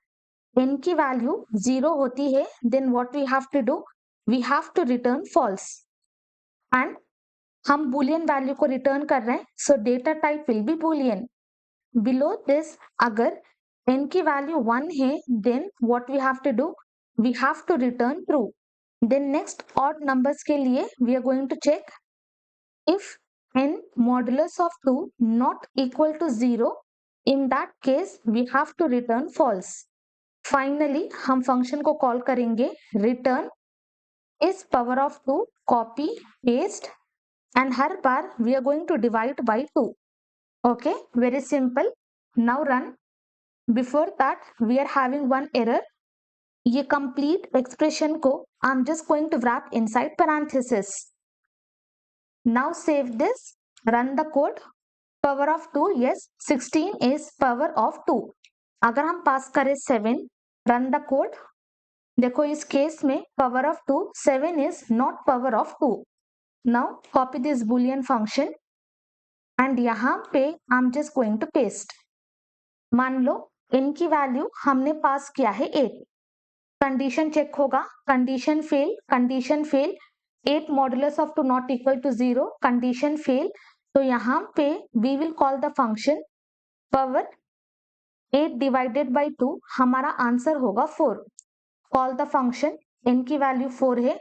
n की value 0 होती है then what we have to do, we have to return false. And हम boolean value को return कर रहे हैं, so data type will be boolean. Below this, अगर n की वैल्यू 1 है then what we have to do, we have to return true. Then next odd numbers के लिए we are going to check if n modulus of 2 not equal to 0, in that case we have to return false. Finally हम function को call करेंगे return is power of 2, copy, paste, and her bar we are going to divide by 2. Okay, very simple. Now run. Before that we are having one error. ये complete expression को I'm just going to wrap inside parenthesis. Now save this, run the code. Power of 2, yes, 16 is power of 2. अगर हम pass करें 7, run the code. देखो इस case में power of 2, 7 is not power of 2. Now copy this boolean function and यहाँ पे I'm just going to paste. मान लो n की वैल्यू हमने पास किया है 8. कंडीशन चेक होगा, condition fail, condition fail. 8 modulus of 2 not equal to 0, condition fail. तो यहाँ पे we will call the function power 8 divided by 2, हमारा आंसर होगा 4. कॉल द फंक्शन, n की वैल्यू 4 है,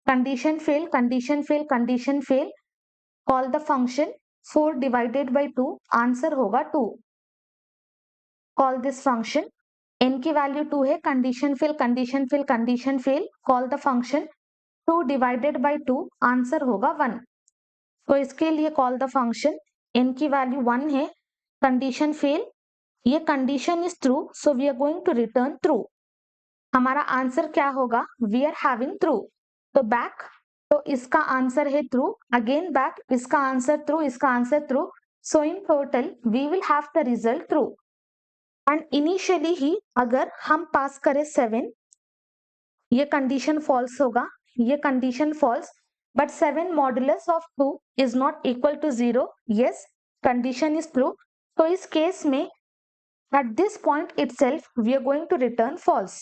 condition fail, condition fail, condition fail. Call the function 4 divided by 2, answer होगा 2. Call this function, n की value 2 है, condition fail, condition fail, condition fail. Call the function 2 divided by 2, answer होगा 1. तो इसके लिए call the function, n की value 1 है, condition fail, ये condition is true, so we are going to return true. हमारा आंसर क्या होगा, वी आर हैविंग ट्रू. तो बैक, तो इसका आंसर है ट्रू, अगेन बैक, इसका आंसर ट्रू, इसका answer true. So in total we will have the result true. And initially ही अगर हम पास करें 7, ये कंडीशन फॉल्स होगा, ये condition false. But 7 modulus of 2 is not equal to 0, yes, condition is true. तो इस case में at this point itself we are going to return false.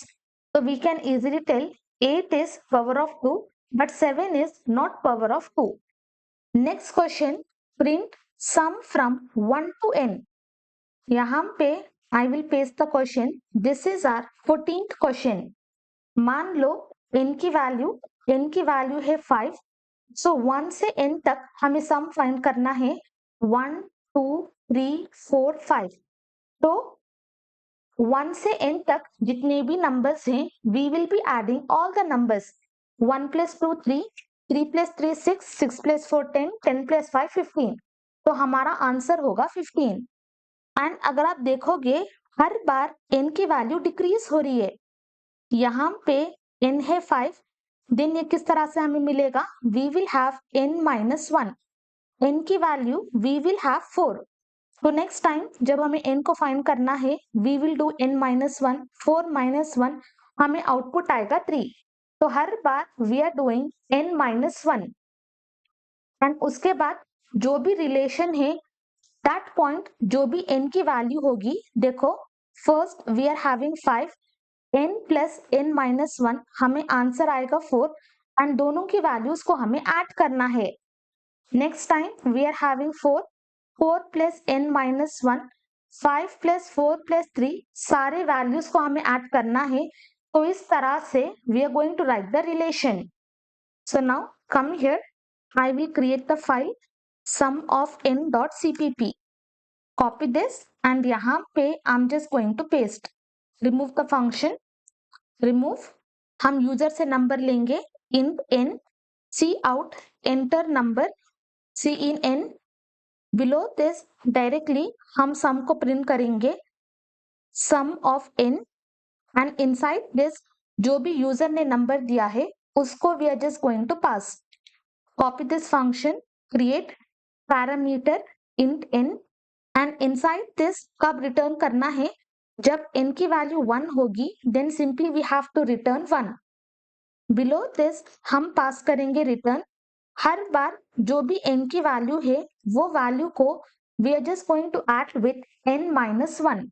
So we can easily tell 8 is power of 2 but 7 is not power of 2. Next question, print sum from 1 to n. यहाँ पे I will paste the question. This is our 14th question. मान लो n की value है 5. So 1 से n तक हमें सम find करना है. 1 2 3 4 5. तो 1 से n तक जितने भी नंबर्स हैं, we will be adding all the numbers. 1 plus 2 3, 3 plus 3 6, 6 plus 4 10, 10 plus 5 15. तो हमारा आंसर होगा 15. एंड अगर आप देखोगे हर बार n की वैल्यू डिक्रीज हो रही है. यहाँ पे n है 5, देन ये किस तरह से हमें मिलेगा, we will have n minus 1. n की वैल्यू we will have 4. तो नेक्स्ट टाइम जब हमें n को फाइंड करना है, we will do n minus 1, 4 minus 1, हमें आउटपुट आएगा 3. तो हर बार we are doing n minus 1. And उसके बाद जो भी रिलेशन है, दैट पॉइंट जो भी n की वैल्यू होगी, देखो first we are having 5, n plus n minus 1, हमें आंसर आएगा 4 एंड दोनों की वैल्यूज को हमें ऐड करना है. Next time we are having 4 plus n minus 1, 5 plus 4 plus 3, सारे वैल्यूज को हमें ऐड करना है. तो इस तरह से we are going to write the relation. So now come here, I will create the file sum of n.cpp. Copy this and यहाँ पे I'm just going to paste. Remove the function. Remove. हम user से number लेंगे, int n, cout, enter number, c in n, below this directly हम sum को print करेंगे, sum of n, and inside this जो भी यूजर ने number दिया है उसको we are just going to pass. Copy this function, create parameter int n, and inside this कब रिटर्न करना है, जब n की वैल्यू 1 होगी then simply we have to return 1. Below this हम पास करेंगे रिटर्न. हर बार जो भी n की वैल्यू है वो वैल्यू को we are just going to add with n-1.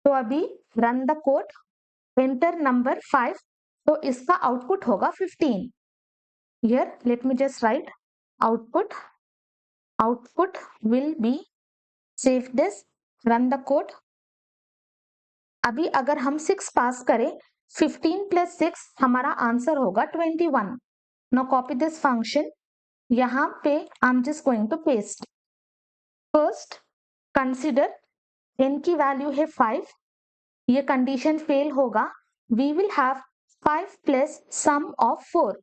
तो अभी run the code, enter number 5, तो इसका आउटपुट होगा 15. Here let me just write output will be, save this, run the code. अभी अगर हम 6 पास करें, 15 प्लस 6 हमारा आंसर होगा 21. नाउ कॉपी दिस फंक्शन, यहाँ पे I am just going to paste. First consider n की वैल्यू है 5, ये कंडीशन फेल होगा. We will have 5 plus sum of 4.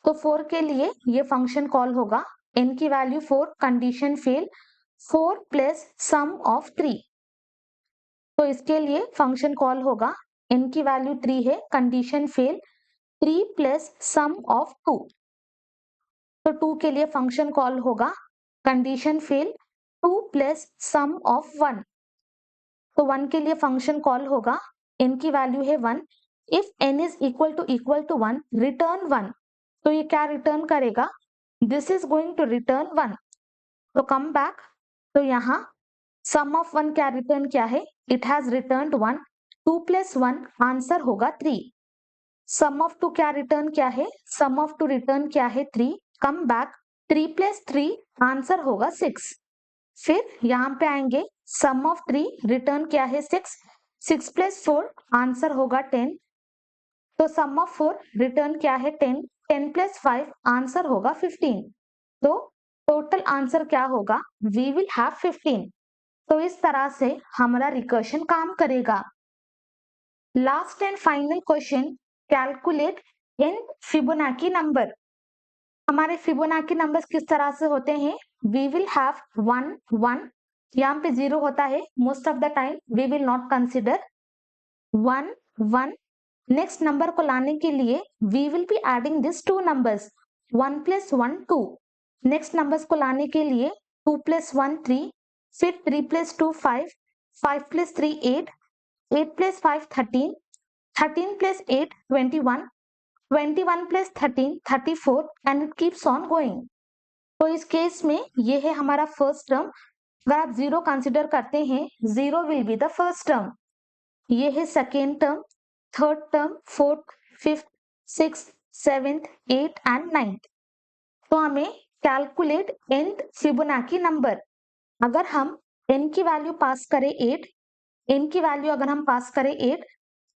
तो 4 के लिए ये फंक्शन कॉल होगा. n की value 4, condition fail, 4 plus sum of 3. तो इसके लिए फंक्शन कॉल होगा. n की वैल्यू 3 है, condition fail, 3 plus sum of 2. तो 2 के लिए फंक्शन कॉल होगा, condition fail, 2 plus sum of 1. तो 1 के लिए फंक्शन कॉल होगा. n की वैल्यू है 1. If n is equal to 1, return 1. तो ये क्या रिटर्न करेगा, this is going to return 1. तो कम बैक, तो यहाँ सम ऑफ 1 क्या रिटर्न किया है, it has return 1. 2 plus 1 answer होगा 3. सम ऑफ 2 क्या रिटर्न किया है, सम ऑफ 2 रिटर्न किया है 3. कम बैक, 3 प्लस 3 आंसर होगा 6. फिर यहाँ पे आएंगे, सम ऑफ 3 रिटर्न किया है 6. 6 प्लस 4 आंसर होगा 10. तो सम ऑफ 4 रिटर्न किया है 10. 10 प्लस 5 आंसर होगा 15. तो टोटल आंसर क्या होगा, वी विल हैव 15. तो इस तरह से हमारा रिकर्शन काम करेगा. Last and final question, calculate n Fibonacci number. हमारे फिबोनाची नंबर्स किस तरह से होते हैं, वी विल हैव 1 1, यहाँ पे 0 होता है. Most of the time we will not consider 1 1. Next number को लाने के लिए we will be adding this 2 numbers, 1 प्लस 1 2. नेक्स्ट नंबर्स को लाने के लिए 2 प्लस 1 3, फिर 3 plus 2 5, 5 plus 3 8, 8 plus 5 13, 13 plus 8 21, 21 plus 13 34, and it keeps on going. तो इस केस में ये है हमारा फर्स्ट टर्म. अगर आप 0 कंसिडर करते हैं, 0 will be the first term. ये है second term, third term, fourth, fifth, sixth, seventh, eight and ninth. तो हमें कैलकुलेट nth फिबोनाची नंबर. अगर हम n की वैल्यू पास करें 8, n की वैल्यू अगर हम पास करें 8,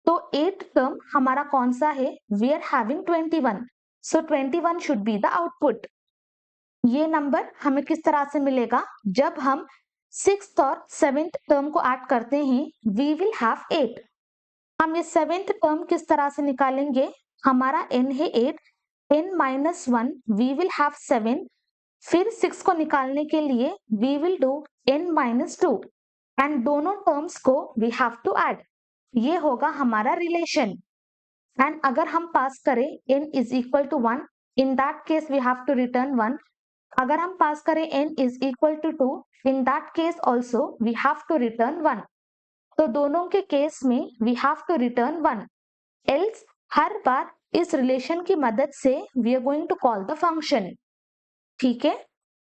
तो 8 टर्म हमारा कौन सा है, we are having 21. So 21 should be the output. ये नंबर हमें किस तरह से मिलेगा, जब हम 6th और 7th टर्म को ऐड करते हैं, वी विल हैव 8. हम ये 7th टर्म किस तरह से निकालेंगे, हमारा n है 8, n-1 वी विल हैव 7. फिर 6 को निकालने के लिए we will do n-2, and दोनों टर्म्स को वी हैव टू ऐड. ये होगा हमारा रिलेशन. एंड अगर हम पास करें n is equal to 1, in that case we have to return 1. अगर हम पास करें n is equal to 2, in that case also we have to return 1. तो दोनों के केस में we have to return 1. Else हर बार इस रिलेशन की मदद से we are going to call the function. ठीक है,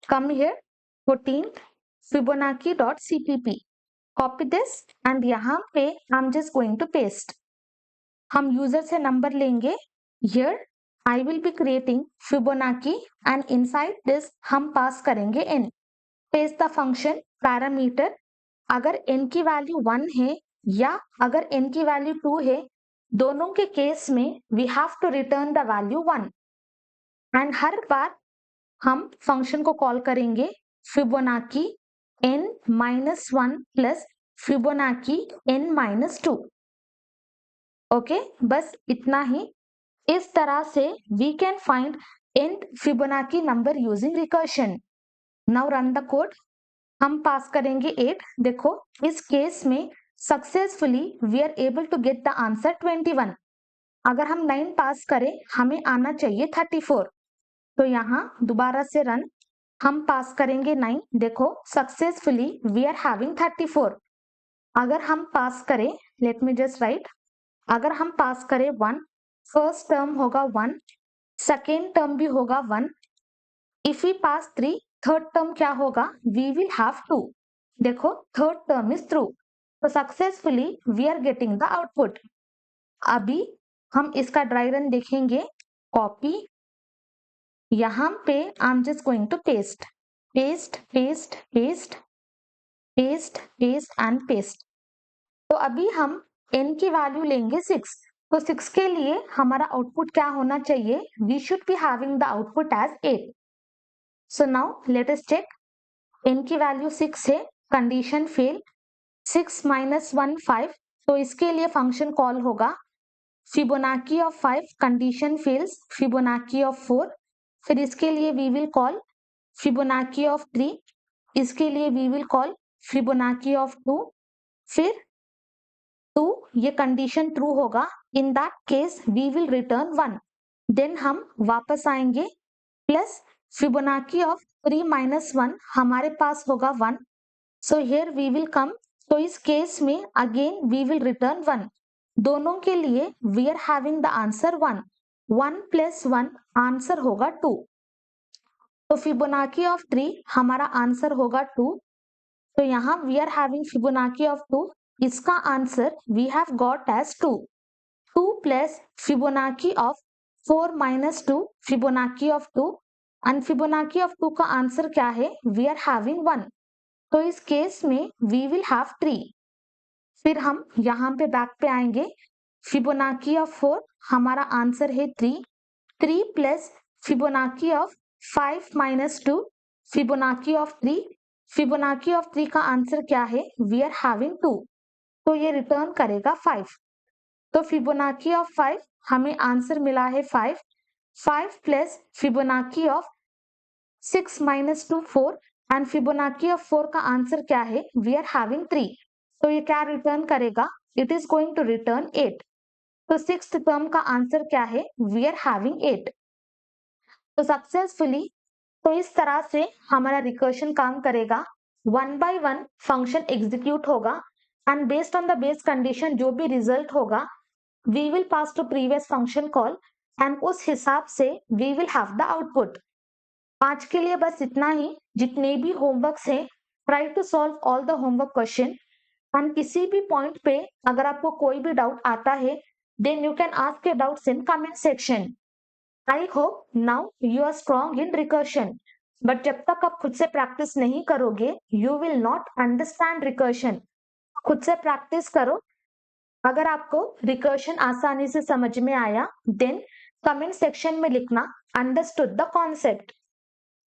come here 14th fibonacci.cpp. Copy this and यहाँ पे I am just going to paste. हम यूजर से नंबर लेंगे. Here I will be creating Fibonacci and inside this हम पास करेंगे n. Paste the function parameter. अगर n की वैल्यू 1 है या अगर n की वैल्यू 2 है, दोनों के केस में we have to return the value 1. And हर बार हम फंक्शन को कॉल करेंगे Fibonacci n-1 plus Fibonacci n-2. Okay, बस इतना ही. इस तरह से we can find nth Fibonacci number using recursion. Now run the code. हम पास करेंगे 8। देखो इस केस में successfully we are able to get the answer 21। अगर हम 9 पास करें हमें आना चाहिए 34। तो यहाँ दोबारा से रन, हम पास करेंगे 9। देखो सक्सेसफुली वी आर हैविंग 34। अगर हम पास करें, लेट मी जस्ट राइट, अगर हम पास करें 1, फर्स्ट टर्म होगा 1, सेकेंड टर्म भी होगा 1। If we pass 3, third term क्या होगा, वी विल हैव 2। देखो थर्ड टर्म इज ट्रू, तो successfully we are getting the output. अभी हम इसका ड्राई रन देखेंगे। कॉपी, यहाँ पे I am just going to paste, paste paste paste paste paste and paste. तो अभी हम n की वैल्यू लेंगे 6। तो 6 के लिए हमारा आउटपुट क्या होना चाहिए, we should be having the output as 8। So now let us check. n की वैल्यू 6 है, कंडीशन फेल, 6 minus 1 5। तो इसके लिए फंक्शन कॉल होगा Fibonacci of 5, condition fails, Fibonacci of 4। फिर इसके लिए we will call Fibonacci of 3, इसके लिए we will call Fibonacci of 2। फिर 2, ये कंडीशन ट्रू होगा, in that case we will return 1। Then हम वापस आएंगे, प्लस फिबोनाची ऑफ 3 minus 1, हमारे पास होगा 1। So here we will come, तो इस केस में अगेन वी विल रिटर्न 1। दोनों के लिए we are having the answer 1। 1 + 1 answer होगा 2। तो फिबोनाची ऑफ 3 हमारा आंसर होगा 2। तो यहाँ we are having Fibonacci of 2, इसका answer we have got as 2। 2 + Fibonacci of 4 - 2, Fibonacci of 2, and Fibonacci of 2 का आंसर क्या है, वी आर हैविंग 1। तो इस केस में वी विल हैव 3। फिर हम यहाँ पे बैक पे आएंगे, फिबोनाची ऑफ 4 हमारा आंसर है 3। 3 + Fibonacci of 5 - 2, Fibonacci of 3, Fibonacci of 3 का आंसर क्या है, वी आर हैविंग 2। तो ये रिटर्न करेगा 5। तो फिबोनाची ऑफ 5 हमें आंसर मिला है 5। 5 + Fibonacci of 6 - 2 4, and Fibonacci of 4 का आंसर क्या है, वी आर हैविंग 3। तो ये क्या रिटर्न करेगा, it is going to return 8। तो सिक्स्थ टर्म का आंसर क्या है, वी आर हैविंग 8। तो सक्सेसफुली, तो इस तरह से हमारा रिकर्शन काम करेगा। 1 by 1 फंक्शन एग्जीक्यूट होगा, and based on the base condition जो भी रिजल्ट होगा, we will pass to previous function call, and उस हिसाब से we will have the output. आज के लिए बस इतना ही। जितने भी होमवर्क्स हैं, try to solve all the homework question, and किसी भी पॉइंट पे अगर आपको कोई भी डाउट आता है, then you can ask your doubts in comment section. I hope now you are strong in recursion, but जब तक आप खुद से प्रैक्टिस नहीं करोगे, you will not understand recursion. खुद से प्रैक्टिस करो। अगर आपको रिकर्शन आसानी से समझ में आया, देन कमेंट सेक्शन में लिखना अंडरस्टूड द कॉन्सेप्ट।